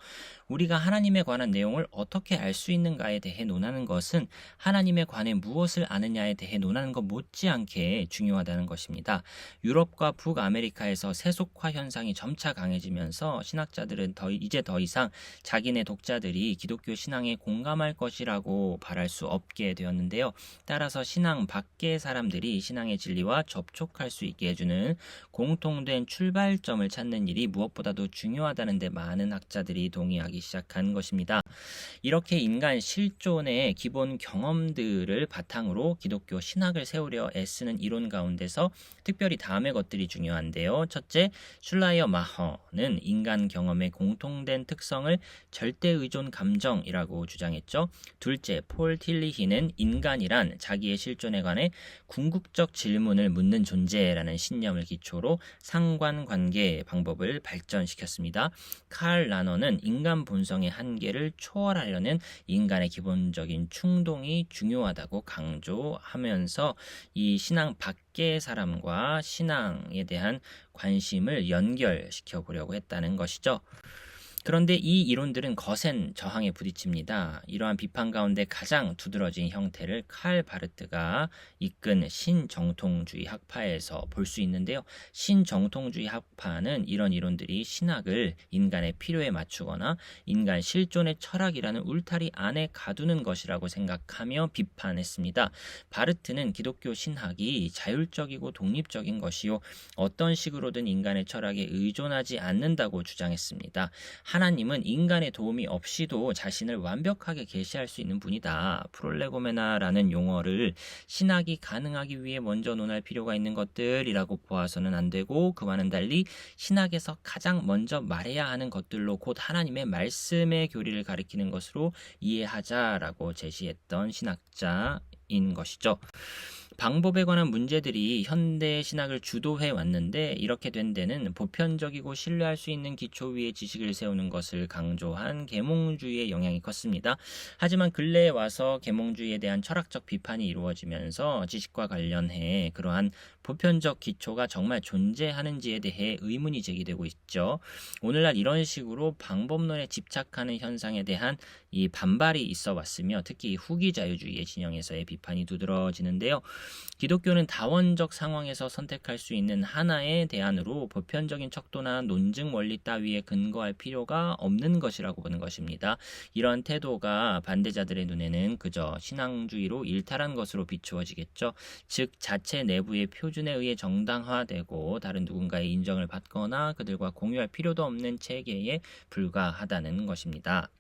[SPEAKER 1] 우리가 하나님에 관한 내용을 어떻게 알 수 있는가에 대해 논하는 것은 하나님에 관해 무엇을 아느냐에 대해 논하는 것 못지않게 중요하다는 것입니다. 유럽과 북아메리카에서 세속화 현상이 점차 강해지면서 신학자들은 이제 더 이상 자기네 독자들이 기독교 신앙에 공감할 것이라고 바랄 수 없게 되었는데요. 따라서 신앙 밖의 사람들이 신앙의 진리와 접촉할 수 있게 해주는 공통된 출발점을 찾는 일이 무엇보다도 중요하다는 데 많은 학자들이 동의하기 시작한 것입니다. 이렇게 인간 실존의 기본 경험들을 바탕으로 기독교 신학을 세우려 애쓰는 이론 가운데서 특별히 다음의 것들이 중요한데요. 첫째, 슐라이어 마허는 인간 경험의 공통된 특성을 절대의존 감정이라고 주장했죠. 둘째, 폴 틸리히는 인간이란 자기의 실존에 관해 궁극적 질문을 묻는 존재라는 신념을 기초로 상관관계 방법을 발전시켰습니다. 칼 라너는 인간 본성의 한계를 초월하려는 인간의 기본적인 충동이 중요하다고 강조하면서 이 신앙 밖의 사람과 신앙에 대한 관심을 연결시켜 보려고 했다는 것이죠. 그런데 이 이론들은 거센 저항에 부딪힙니다. 이러한 비판 가운데 가장 두드러진 형태를 칼 바르트가 이끈 신정통주의 학파에서 볼 수 있는데요. 신정통주의 학파는 이런 이론들이 신학을 인간의 필요에 맞추거나 인간 실존의 철학이라는 울타리 안에 가두는 것이라고 생각하며 비판했습니다. 바르트는 기독교 신학이 자율적이고 독립적인 것이요, 어떤 식으로든 인간의 철학에 의존하지 않는다고 주장했습니다. 하나님은 인간의 도움이 없이도 자신을 완벽하게 계시할 수 있는 분이다. 프롤레고메나라는 용어를 신학이 가능하기 위해 먼저 논할 필요가 있는 것들이라고 보아서는 안 되고, 그와는 달리 신학에서 가장 먼저 말해야 하는 것들로 곧 하나님의 말씀의 교리를 가리키는 것으로 이해하자라고 제시했던 신학자인 것이죠. 방법에 관한 문제들이 현대 신학을 주도해 왔는데, 이렇게 된 데는 보편적이고 신뢰할 수 있는 기초 위에 지식을 세우는 것을 강조한 계몽주의의 영향이 컸습니다. 하지만 근래에 와서 계몽주의에 대한 철학적 비판이 이루어지면서 지식과 관련해 그러한 보편적 기초가 정말 존재하는지에 대해 의문이 제기되고 있죠. 오늘날 이런 식으로 방법론에 집착하는 현상에 대한 이 반발이 있어 왔으며, 특히 후기 자유주의의 진영에서의 비판이 두드러지는데요. 기독교는 다원적 상황에서 선택할 수 있는 하나의 대안으로 보편적인 척도나 논증 원리 따위에 근거할 필요가 없는 것이라고 보는 것입니다. 이러한 태도가 반대자들의 눈에는 그저 신앙주의로 일탈한 것으로 비추어지겠죠. 즉 자체 내부의 표준에 의해 정당화되고 다른 누군가의 인정을 받거나 그들과 공유할 필요도 없는 체계에 불과하다는 것입니다.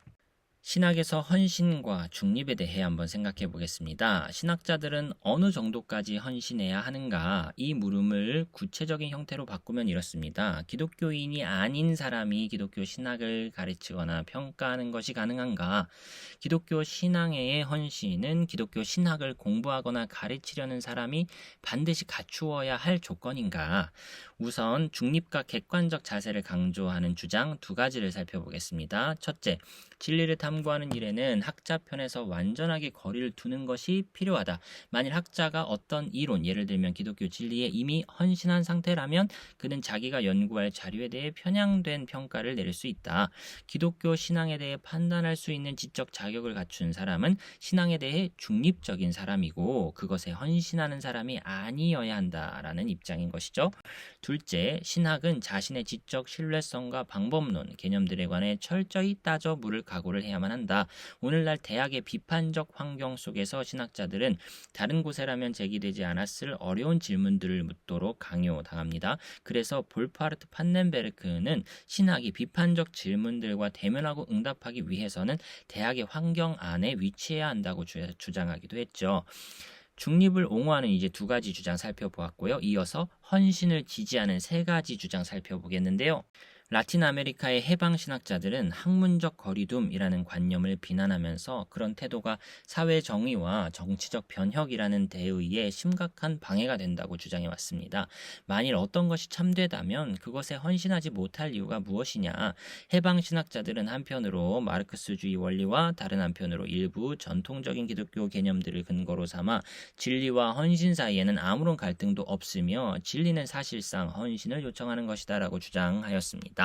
[SPEAKER 1] 신학에서 헌신과 중립에 대해 한번 생각해 보겠습니다. 신학자들은 어느 정도까지 헌신해야 하는가? 이 물음을 구체적인 형태로 바꾸면 이렇습니다. 기독교인이 아닌 사람이 기독교 신학을 가르치거나 평가하는 것이 가능한가? 기독교 신앙의 헌신은 기독교 신학을 공부하거나 가르치려는 사람이 반드시 갖추어야 할 조건인가? 우선 중립과 객관적 자세를 강조하는 주장 두 가지를 살펴보겠습니다. 첫째, 진리를 탐구하는 일에는 학자 편에서 완전하게 거리를 두는 것이 필요하다. 만일 학자가 어떤 이론, 예를 들면 기독교 진리에 이미 헌신한 상태라면 그는 자기가 연구할 자료에 대해 편향된 평가를 내릴 수 있다. 기독교 신앙에 대해 판단할 수 있는 지적 자격을 갖춘 사람은 신앙에 대해 중립적인 사람이고 그것에 헌신하는 사람이 아니어야 한다라는 입장인 것이죠. 둘째, 신학은 자신의 지적 신뢰성과 방법론, 개념들에 관해 철저히 따져 물을 각오를 해야만 한다. 오늘날 대학의 비판적 환경 속에서 신학자들은 다른 곳에라면 제기되지 않았을 어려운 질문들을 묻도록 강요당합니다. 그래서 볼파르트 판넨베르크는 신학이 비판적 질문들과 대면하고 응답하기 위해서는 대학의 환경 안에 위치해야 한다고 주장하기도 했죠. 중립을 옹호하는 이제 두 가지 주장 살펴보았고요. 이어서 헌신을 지지하는 세 가지 주장 살펴보겠는데요. 라틴 아메리카의 해방 신학자들은 학문적 거리둠이라는 관념을 비난하면서 그런 태도가 사회 정의와 정치적 변혁이라는 대의에 심각한 방해가 된다고 주장해 왔습니다. 만일 어떤 것이 참되다면 그것에 헌신하지 못할 이유가 무엇이냐? 해방 신학자들은 한편으로 마르크스주의 원리와 다른 한편으로 일부 전통적인 기독교 개념들을 근거로 삼아 진리와 헌신 사이에는 아무런 갈등도 없으며 진리는 사실상 헌신을 요청하는 것이다라고 주장하였습니다.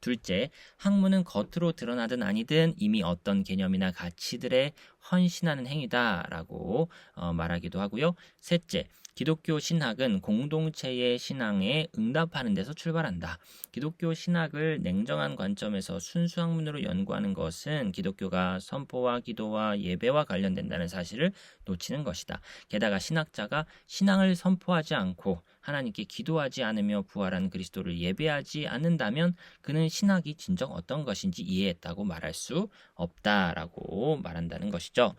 [SPEAKER 1] 둘째, 학문은 겉으로 드러나든 아니든 이미 어떤 개념이나 가치들에 헌신하는 행위다라고 말하기도 하고요. 셋째, 기독교 신학은 공동체의 신앙에 응답하는 데서 출발한다. 기독교 신학을 냉정한 관점에서 순수 학문으로 연구하는 것은 기독교가 선포와 기도와 예배와 관련된다는 사실을 놓치는 것이다. 게다가 신학자가 신앙을 선포하지 않고 하나님께 기도하지 않으며 부활한 그리스도를 예배하지 않는다면 그는 신학이 진정 어떤 것인지 이해했다고 말할 수 없다라고 말한다는 것이죠.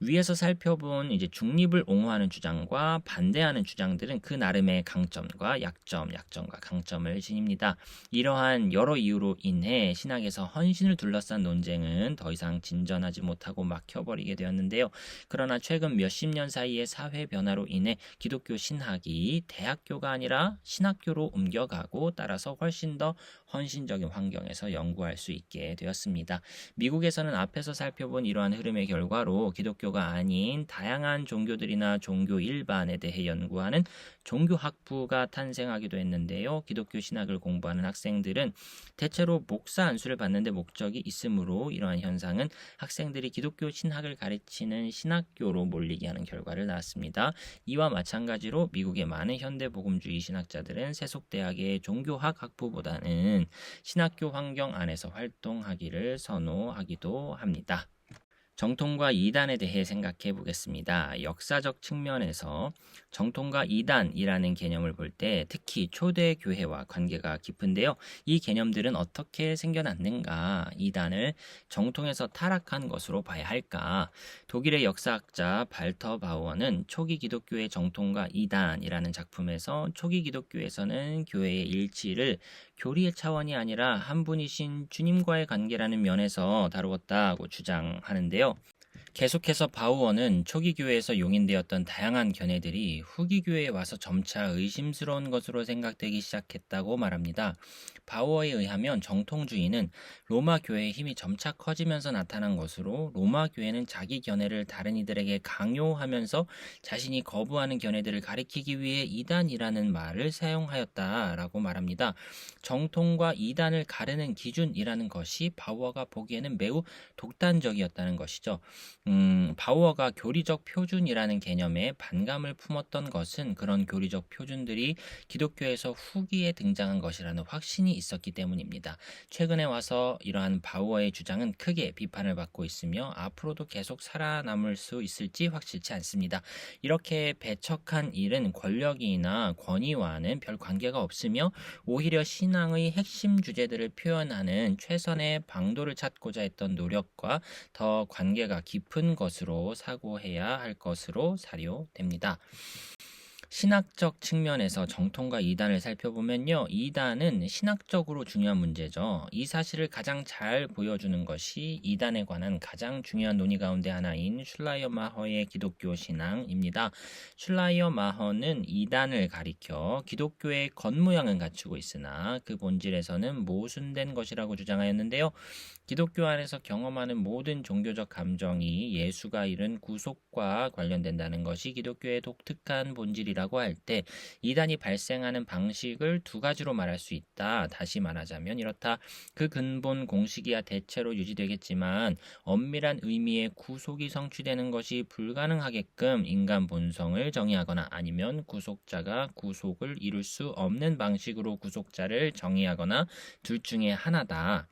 [SPEAKER 1] 위에서 살펴본 이제 중립을 옹호하는 주장과 반대하는 주장들은 그 나름의 강점과 약점과 강점을 지닙니다. 이러한 여러 이유로 인해 신학에서 헌신을 둘러싼 논쟁은 더 이상 진전하지 못하고 막혀버리게 되었는데요. 그러나 최근 몇십 년 사이의 사회 변화로 인해 기독교 신학이 대학교가 아니라 신학교로 옮겨가고 따라서 훨씬 더 헌신적인 환경에서 연구할 수 있게 되었습니다. 미국에서는 앞에서 살펴본 이러한 흐름의 결과로 기독교 종교가 아닌 다양한 종교들이나 종교 일반에 대해 연구하는 종교학부가 탄생하기도 했는데요. 기독교 신학을 공부하는 학생들은 대체로 목사 안수를 받는 데 목적이 있으므로 이러한 현상은 학생들이 기독교 신학을 가르치는 신학교로 몰리게 하는 결과를 낳았습니다. 이와 마찬가지로 미국의 많은 현대 복음주의 신학자들은 세속대학의 종교학 학부보다는 신학교 환경 안에서 활동하기를 선호하기도 합니다. 정통과 이단에 대해 생각해 보겠습니다. 역사적 측면에서 정통과 이단이라는 개념을 볼 때 특히 초대교회와 관계가 깊은데요. 이 개념들은 어떻게 생겨났는가? 이단을 정통에서 타락한 것으로 봐야 할까? 독일의 역사학자 발터 바우어는 초기 기독교의 정통과 이단이라는 작품에서 초기 기독교에서는 교회의 일치를 교리의 차원이 아니라 한 분이신 주님과의 관계라는 면에서 다루었다고 주장하는데요. 계속해서 바우어는 초기 교회에서 용인되었던 다양한 견해들이 후기 교회에 와서 점차 의심스러운 것으로 생각되기 시작했다고 말합니다. 바우어에 의하면 정통주의는 로마 교회의 힘이 점차 커지면서 나타난 것으로 로마 교회는 자기 견해를 다른 이들에게 강요하면서 자신이 거부하는 견해들을 가리키기 위해 이단이라는 말을 사용하였다라고 말합니다. 정통과 이단을 가르는 기준이라는 것이 바우어가 보기에는 매우 독단적이었다는 것이죠. 바우어가 교리적 표준이라는 개념에 반감을 품었던 것은 그런 교리적 표준들이 기독교에서 후기에 등장한 것이라는 확신이 있었기 때문입니다. 최근에 와서 이러한 바우어의 주장은 크게 비판을 받고 있으며 앞으로도 계속 살아남을 수 있을지 확실치 않습니다. 이렇게 배척한 일은 권력이나 권위와는 별 관계가 없으며 오히려 신앙의 핵심 주제들을 표현하는 최선의 방도를 찾고자 했던 노력과 더 관계가 깊은 것으로 사고해야 할 것으로 사료됩니다. 신학적 측면에서 정통과 이단을 살펴보면요. 이단은 신학적으로 중요한 문제죠. 이 사실을 가장 잘 보여주는 것이 이단에 관한 가장 중요한 논의 가운데 하나인 슐라이어 마허의 기독교 신앙입니다. 슐라이어 마허는 이단을 가리켜 기독교의 겉모양은 갖추고 있으나 그 본질에서는 모순된 것이라고 주장하였는데요. 기독교 안에서 경험하는 모든 종교적 감정이 예수가 이룬 구속과 관련된다는 것이 기독교의 독특한 본질이라고 할 때 이단이 발생하는 방식을 두 가지로 말할 수 있다. 다시 말하자면 이렇다. 그 근본 공식이야 대체로 유지되겠지만 엄밀한 의미의 구속이 성취되는 것이 불가능하게끔 인간 본성을 정의하거나 아니면 구속자가 구속을 이룰 수 없는 방식으로 구속자를 정의하거나 둘 중에 하나다.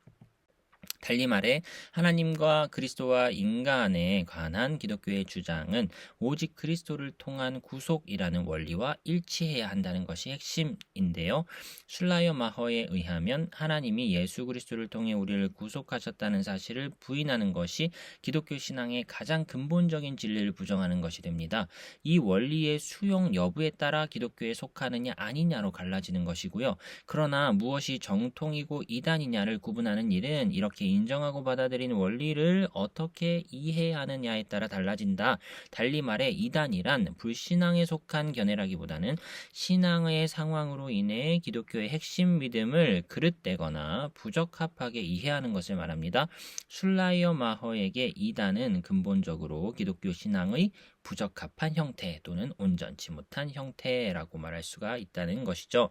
[SPEAKER 1] 달리 말해 하나님과 그리스도와 인간에 관한 기독교의 주장은 오직 그리스도를 통한 구속이라는 원리와 일치해야 한다는 것이 핵심인데요. 슐라이어 마허에 의하면 하나님이 예수 그리스도를 통해 우리를 구속하셨다는 사실을 부인하는 것이 기독교 신앙의 가장 근본적인 진리를 부정하는 것이 됩니다. 이 원리의 수용 여부에 따라 기독교에 속하느냐 아니냐로 갈라지는 것이고요. 그러나 무엇이 정통이고 이단이냐를 구분하는 일은 이렇게 인정하고 받아들인 원리를 어떻게 이해하느냐에 따라 달라진다. 달리 말해 이단이란 불신앙에 속한 견해라기보다는 신앙의 상황으로 인해 기독교의 핵심 믿음을 그릇되거나 부적합하게 이해하는 것을 말합니다. 슐라이어 마허에게 이단은 근본적으로 기독교 신앙의 부적합한 형태 또는 온전치 못한 형태라고 말할 수가 있다는 것이죠.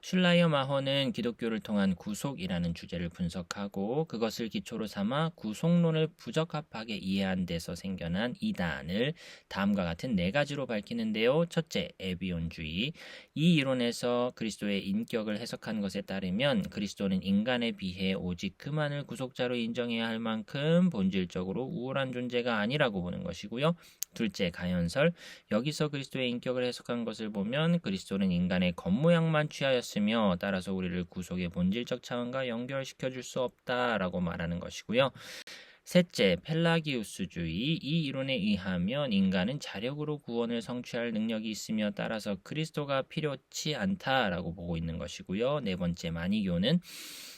[SPEAKER 1] 슐라이어 마허는 기독교를 통한 구속이라는 주제를 분석하고 그것을 기초로 삼아 구속론을 부적합하게 이해한 데서 생겨난 이단을 다음과 같은 네 가지로 밝히는데요. 첫째, 에비온주의. 이 이론에서 그리스도의 인격을 해석한 것에 따르면 그리스도는 인간에 비해 오직 그만을 구속자로 인정해야 할 만큼 본질적으로 우월한 존재가 아니라고 보는 것이고요. 둘째, 가현설. 여기서 그리스도의 인격을 해석한 것을 보면 그리스도는 인간의 겉모양만 취하였으며 따라서 우리를 구속의 본질적 차원과 연결시켜 줄 수 없다라고 말하는 것이고요. 셋째, 펠라기우스주의. 이 이론에 의하면 인간은 자력으로 구원을 성취할 능력이 있으며 따라서 그리스도가 필요치 않다라고 보고 있는 것이고요. 네 번째, 마니교는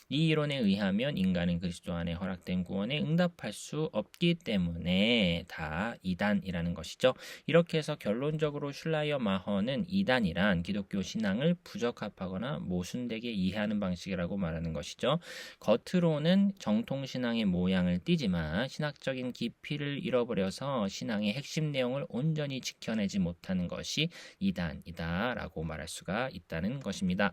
[SPEAKER 1] 이 이론에 의하면 인간은 그리스도 안에 허락된 구원에 응답할 수 없기 때문에 다 이단이라는 것이죠. 이렇게 해서 결론적으로 슐라이어 마허는 이단이란 기독교 신앙을 부적합하거나 모순되게 이해하는 방식이라고 말하는 것이죠. 겉으로는 정통신앙의 모양을 띠지만 신학적인 깊이를 잃어버려서 신앙의 핵심 내용을 온전히 지켜내지 못하는 것이 이단이다라고 말할 수가 있다는 것입니다.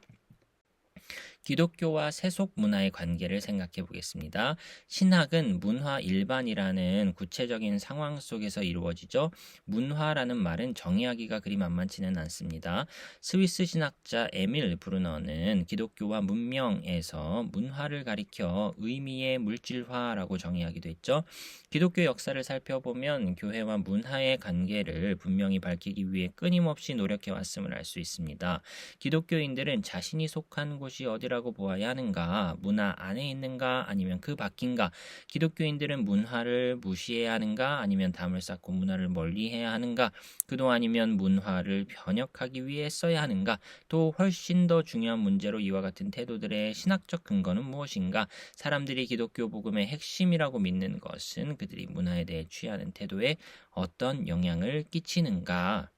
[SPEAKER 1] 기독교와 세속 문화의 관계를 생각해 보겠습니다. 신학은 문화 일반이라는 구체적인 상황 속에서 이루어지죠. 문화라는 말은 정의하기가 그리 만만치는 않습니다. 스위스 신학자 에밀 브루너는 기독교와 문명에서 문화를 가리켜 의미의 물질화라고 정의하기도 했죠. 기독교 역사를 살펴보면 교회와 문화의 관계를 분명히 밝히기 위해 끊임없이 노력해 왔음을 알 수 있습니다. 기독교인들은 자신이 속한 곳이 어디라고 보아야 하는가? 문화 안에 있는가? 아니면 그 밖인가? 기독교인들은 문화를 무시해야 하는가? 아니면 담을 쌓고 문화를 멀리해야 하는가? 그동안이면 문화를 변혁하기 위해 써야 하는가? 또 훨씬 더 중요한 문제로 이와 같은 태도들의 신학적 근거는 무엇인가? 사람들이 기독교 복음의 핵심이라고 믿는 것은 그들이 문화에 대해 취하는 태도에 어떤 영향을 끼치는가?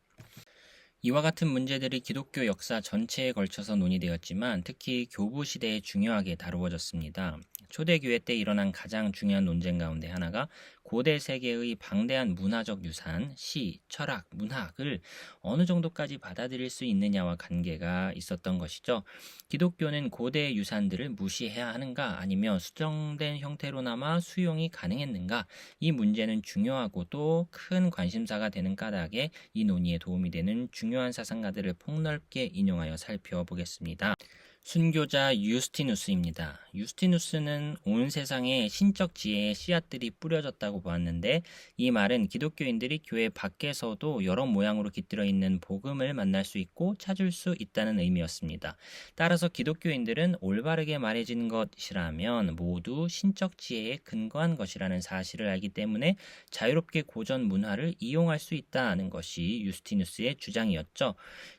[SPEAKER 1] 이와 같은 문제들이 기독교 역사 전체에 걸쳐서 논의되었지만 특히 교부 시대에 중요하게 다루어졌습니다. 초대교회 때 일어난 가장 중요한 논쟁 가운데 하나가 고대 세계의 방대한 문화적 유산, 시, 철학, 문학을 어느 정도까지 받아들일 수 있느냐와 관계가 있었던 것이죠. 기독교는 고대 유산들을 무시해야 하는가 아니면 수정된 형태로나마 수용이 가능했는가? 이 문제는 중요하고 또 큰 관심사가 되는 까닭에 이 논의에 도움이 되는 중요한 사상가들을 폭넓게 인용하여 살펴보겠습니다. 순교자 유스티누스입니다. 유스티누스는 온 세상에 신적 지혜의 씨앗들이 뿌려졌다고 보았는데 이 말은 기독교인들이 교회 밖에서도 여러 모양으로 깃들어 있는 복음을 만날 수 있고 찾을 수 있다는 의미였습니다. 따라서 기독교인들은 올바르게 말해진 것이라면 모두 신적 지혜에 근거한 것이라는 사실을 알기 때문에 자유롭게 고전 문화를 이용할 수 있다는 것이 유스티누스의 주장이었죠.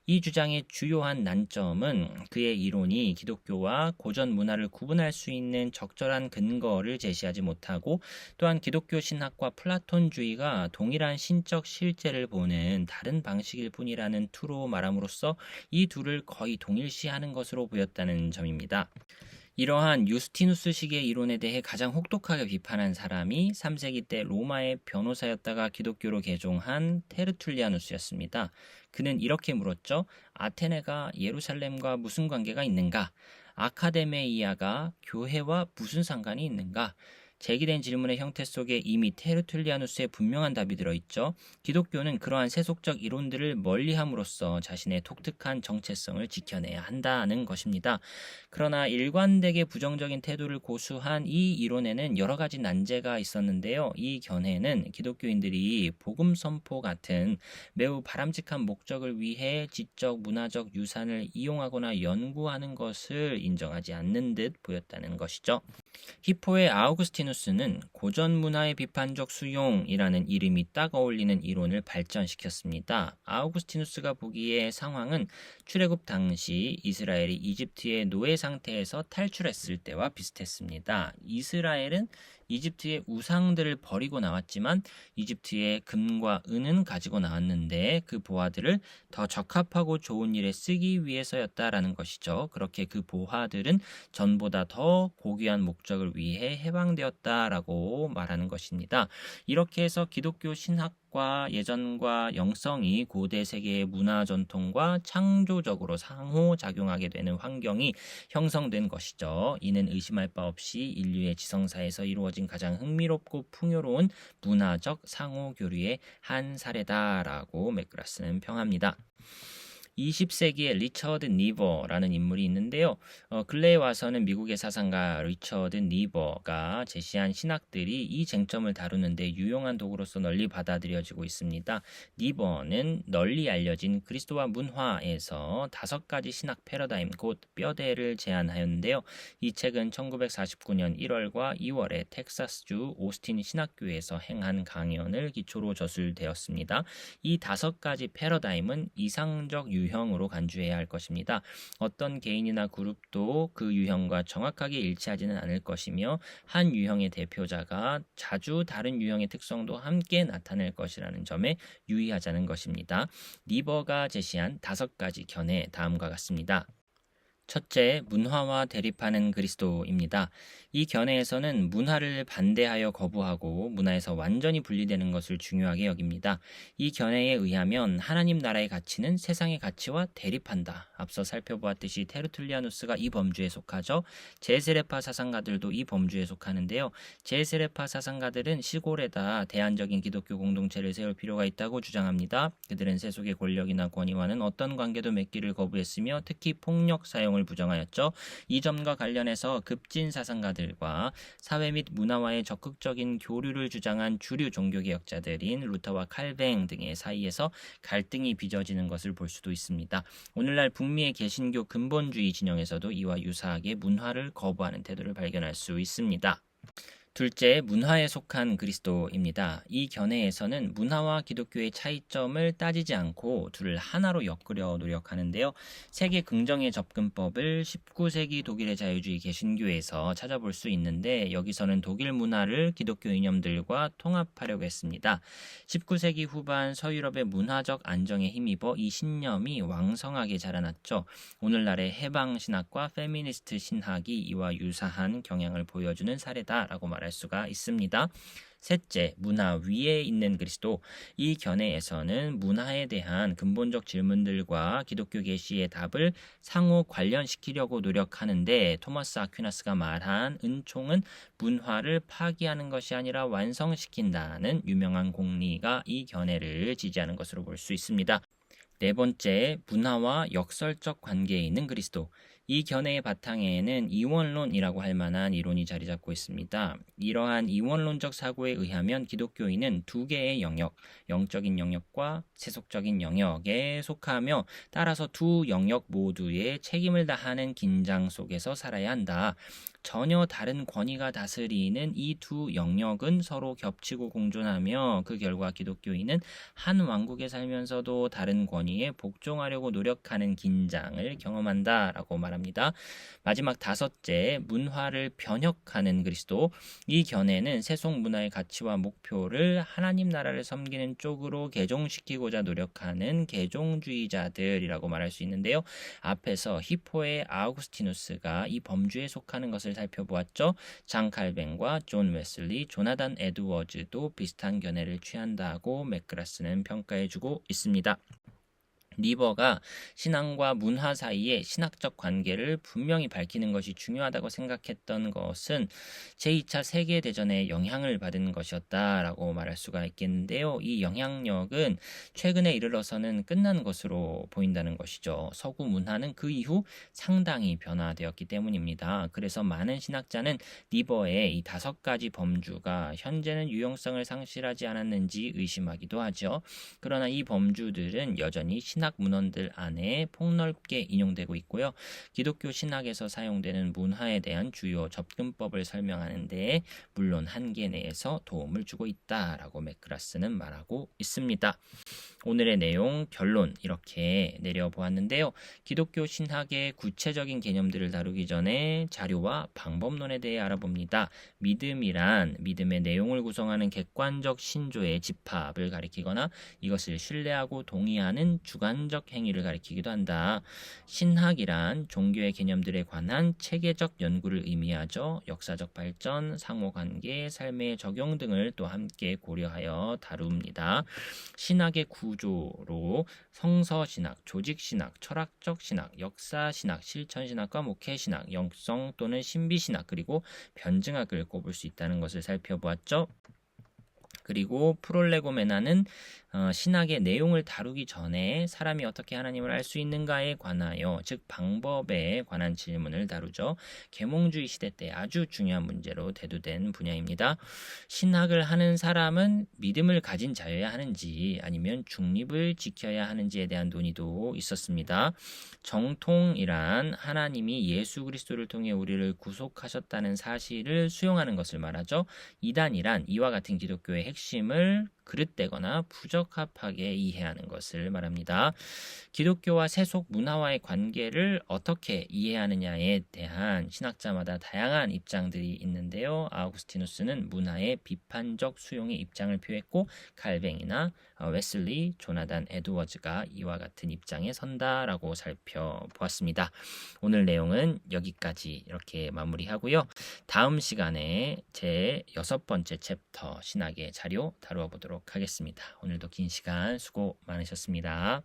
[SPEAKER 1] 이 주장의 주요한 난점은 그의 이론이 기독교와 고전 문화를 구분할 수 있는 적절한 근거를 제시하지 못하고 또한 기독교 신학과 플라톤주의가 동일한 신적 실제를 보는 다른 방식일 뿐이라는 투로 말함으로써 이 둘을 거의 동일시하는 것으로 보였다는 점입니다. 이러한 유스티누스식의 이론에 대해 가장 혹독하게 비판한 사람이 3세기 때 로마의 변호사였다가 기독교로 개종한 테르툴리아누스였습니다. 그는 이렇게 물었죠. 아테네가 예루살렘과 무슨 관계가 있는가? 아카데메이아가 교회와 무슨 상관이 있는가? 제기된 질문의 형태 속에 이미 테르툴리아누스의 분명한 답이 들어있죠. 기독교는 그러한 세속적 이론들을 멀리함으로써 자신의 독특한 정체성을 지켜내야 한다는 것입니다. 그러나 일관되게 부정적인 태도를 고수한 이 이론에는 여러 가지 난제가 있었는데요. 이 견해는 기독교인들이 복음 선포 같은 매우 바람직한 목적을 위해 지적, 문화적 유산을 이용하거나 연구하는 것을 인정하지 않는 듯 보였다는 것이죠. 히포의 아우구스티누스는 고전 문화의 비판적 수용이라는 이름이 딱 어울리는 이론을 발전시켰습니다. 아우구스티누스가 보기에 상황은 출애굽 당시 이스라엘이 이집트의 노예 상태에서 탈출했을 때와 비슷했습니다. 이스라엘은 이집트의 우상들을 버리고 나왔지만 이집트의 금과 은은 가지고 나왔는데 그 보화들을 더 적합하고 좋은 일에 쓰기 위해서였다라는 것이죠. 그렇게 그 보화들은 전보다 더 고귀한 목적을 위해 해방되었다라고 말하는 것입니다. 이렇게 해서 기독교 신학과 예전과 영성이 고대 세계의 문화 전통과 창조적으로 상호작용하게 되는 환경이 형성된 것이죠. 이는 의심할 바 없이 인류의 지성사에서 이루어진 가장 흥미롭고 풍요로운 문화적 상호교류의 한 사례다라고 맥그라스는 평합니다. 20세기에 리처드 니버라는 인물이 있는데요. 근래에 와서는 미국의 사상가 리처드 니버가 제시한 신학들이 이 쟁점을 다루는데 유용한 도구로서 널리 받아들여지고 있습니다. 니버는 널리 알려진 그리스도와 문화에서 5가지 신학 패러다임 곧 뼈대를 제안하였는데요. 이 책은 1949년 1월과 2월에 텍사스주 오스틴 신학교에서 행한 강연을 기초로 저술되었습니다. 이 5가지 패러다임은 이상적 유형 유형으로 간주해야 할 것입니다. 어떤 개인이나 그룹도 그 유형과 정확하게 일치하지는 않을 것이며 한 유형의 대표자가 자주 다른 유형의 특성도 함께 나타낼 것이라는 점에 유의하자는 것입니다. 니버가 제시한 5가지 견해 다음과 같습니다. 첫째, 문화와 대립하는 그리스도입니다. 이 견해에서는 문화를 반대하여 거부하고 문화에서 완전히 분리되는 것을 중요하게 여깁니다. 이 견해에 의하면 하나님 나라의 가치는 세상의 가치와 대립한다. 앞서 살펴보았듯이 테르툴리아누스가 이 범주에 속하죠. 제세례파 사상가들도 이 범주에 속하는데요. 제세례파 사상가들은 시골에다 대안적인 기독교 공동체를 세울 필요가 있다고 주장합니다. 그들은 세속의 권력이나 권위와는 어떤 관계도 맺기를 거부했으며 특히 폭력 사용을 부정하였죠. 이 점과 관련해서 급진 사상가들과 사회 및 문화와의 적극적인 교류를 주장한 주류 종교개혁자들인 루터와 칼뱅 등의 사이에서 갈등이 빚어지는 것을 볼 수도 있습니다. 오늘날 북미의 개신교 근본주의 진영에서도 이와 유사하게 문화를 거부하는 태도를 발견할 수 있습니다. 둘째, 문화에 속한 그리스도입니다. 이 견해에서는 문화와 기독교의 차이점을 따지지 않고 둘을 하나로 엮으려 노력하는데요. 세계 긍정의 접근법을 19세기 독일의 자유주의 개신교에서 찾아볼 수 있는데 여기서는 독일 문화를 기독교 이념들과 통합하려고 했습니다. 19세기 후반 서유럽의 문화적 안정에 힘입어 이 신념이 왕성하게 자라났죠. 오늘날의 해방신학과 페미니스트 신학이 이와 유사한 경향을 보여주는 사례다라고 말할 수가 있습니다. 셋째, 문화 위에 있는 그리스도. 이 견해에서는 문화에 대한 근본적 질문들과 기독교 계시의 답을 상호 관련시키려고 노력하는데 토마스 아퀴나스가 말한 은총은 문화를 파기하는 것이 아니라 완성시킨다는 유명한 공리가 이 견해를 지지하는 것으로 볼 수 있습니다. 네 번째, 문화와 역설적 관계에 있는 그리스도. 이 견해의 바탕에는 이원론이라고 할 만한 이론이 자리 잡고 있습니다. 이러한 이원론적 사고에 의하면 기독교인은 2개의 영역, 영적인 영역과 세속적인 영역에 속하며 따라서 두 영역 모두에 책임을 다하는 긴장 속에서 살아야 한다. 전혀 다른 권위가 다스리는 이 두 영역은 서로 겹치고 공존하며 그 결과 기독교인은 한 왕국에 살면서도 다른 권위에 복종하려고 노력하는 긴장을 경험한다라고 말합니다. 마지막 5째, 문화를 변혁하는 그리스도. 이 견해는 세속 문화의 가치와 목표를 하나님 나라를 섬기는 쪽으로 개종시키고자 노력하는 개종주의자들이라고 말할 수 있는데요. 앞에서 히포의 아우구스티누스가 이 범주에 속하는 것을 살펴보았죠. 장 칼뱅과 존 웨슬리, 조나단 에드워즈도 비슷한 견해를 취한다고 맥그라스는 평가해주고 있습니다. 니버가 신앙과 문화 사이의 신학적 관계를 분명히 밝히는 것이 중요하다고 생각했던 것은 제2차 세계대전에 영향을 받은 것이었다라고 말할 수가 있겠는데요. 이 영향력은 최근에 이르러서는 끝난 것으로 보인다는 것이죠. 서구 문화는 그 이후 상당히 변화되었기 때문입니다. 그래서 많은 신학자는 니버의 이 5가지 범주가 현재는 유용성을 상실하지 않았는지 의심하기도 하죠. 그러나 이 범주들은 여전히 신학 문헌들 안에 폭넓게 인용되고 있고요. 기독교 신학에서 사용되는 문화에 대한 주요 접근법을 설명하는 데 물론 한계 내에서 도움을 주고 있다라고 맥그라스는 말하고 있습니다. 오늘의 내용 결론 이렇게 내려보았는데요. 기독교 신학의 구체적인 개념들을 다루기 전에 자료와 방법론에 대해 알아봅니다. 믿음이란 믿음의 내용을 구성하는 객관적 신조의 집합을 가리키거나 이것을 신뢰하고 동의하는 주관적 행위를 가리키기도 한다. 신학이란 종교의 개념들에 관한 체계적 연구를 의미하죠. 역사적 발전, 상호관계, 삶의 적용 등을 또 함께 고려하여 다룹니다. 신학의 구조로 성서신학, 조직신학, 철학적 신학, 역사신학, 실천신학과 목회신학, 영성 또는 신비신학 그리고 변증학을 꼽을 수 있다는 것을 살펴보았죠. 그리고 프롤레고메나는 신학의 내용을 다루기 전에 사람이 어떻게 하나님을 알 수 있는가에 관하여 즉 방법에 관한 질문을 다루죠. 계몽주의 시대 때 아주 중요한 문제로 대두된 분야입니다. 신학을 하는 사람은 믿음을 가진 자여야 하는지 아니면 중립을 지켜야 하는지에 대한 논의도 있었습니다. 정통이란 하나님이 예수 그리스도를 통해 우리를 구속하셨다는 사실을 수용하는 것을 말하죠. 이단이란 이와 같은 기독교의 핵심을 그릇되거나 부적합하게 이해하는 것을 말합니다. 기독교와 세속 문화와의 관계를 어떻게 이해하느냐에 대한 신학자마다 다양한 입장들이 있는데요. 아우구스티누스는 문화의 비판적 수용의 입장을 표했고 칼뱅이나 웨슬리, 조나단 에드워즈가 이와 같은 입장에 선다라고 살펴보았습니다. 오늘 내용은 여기까지 이렇게 마무리하고요. 다음 시간에 제 6번째 챕터 신학의 자료 다루어 보도록 하겠습니다. 오늘도 긴 시간 수고 많으셨습니다.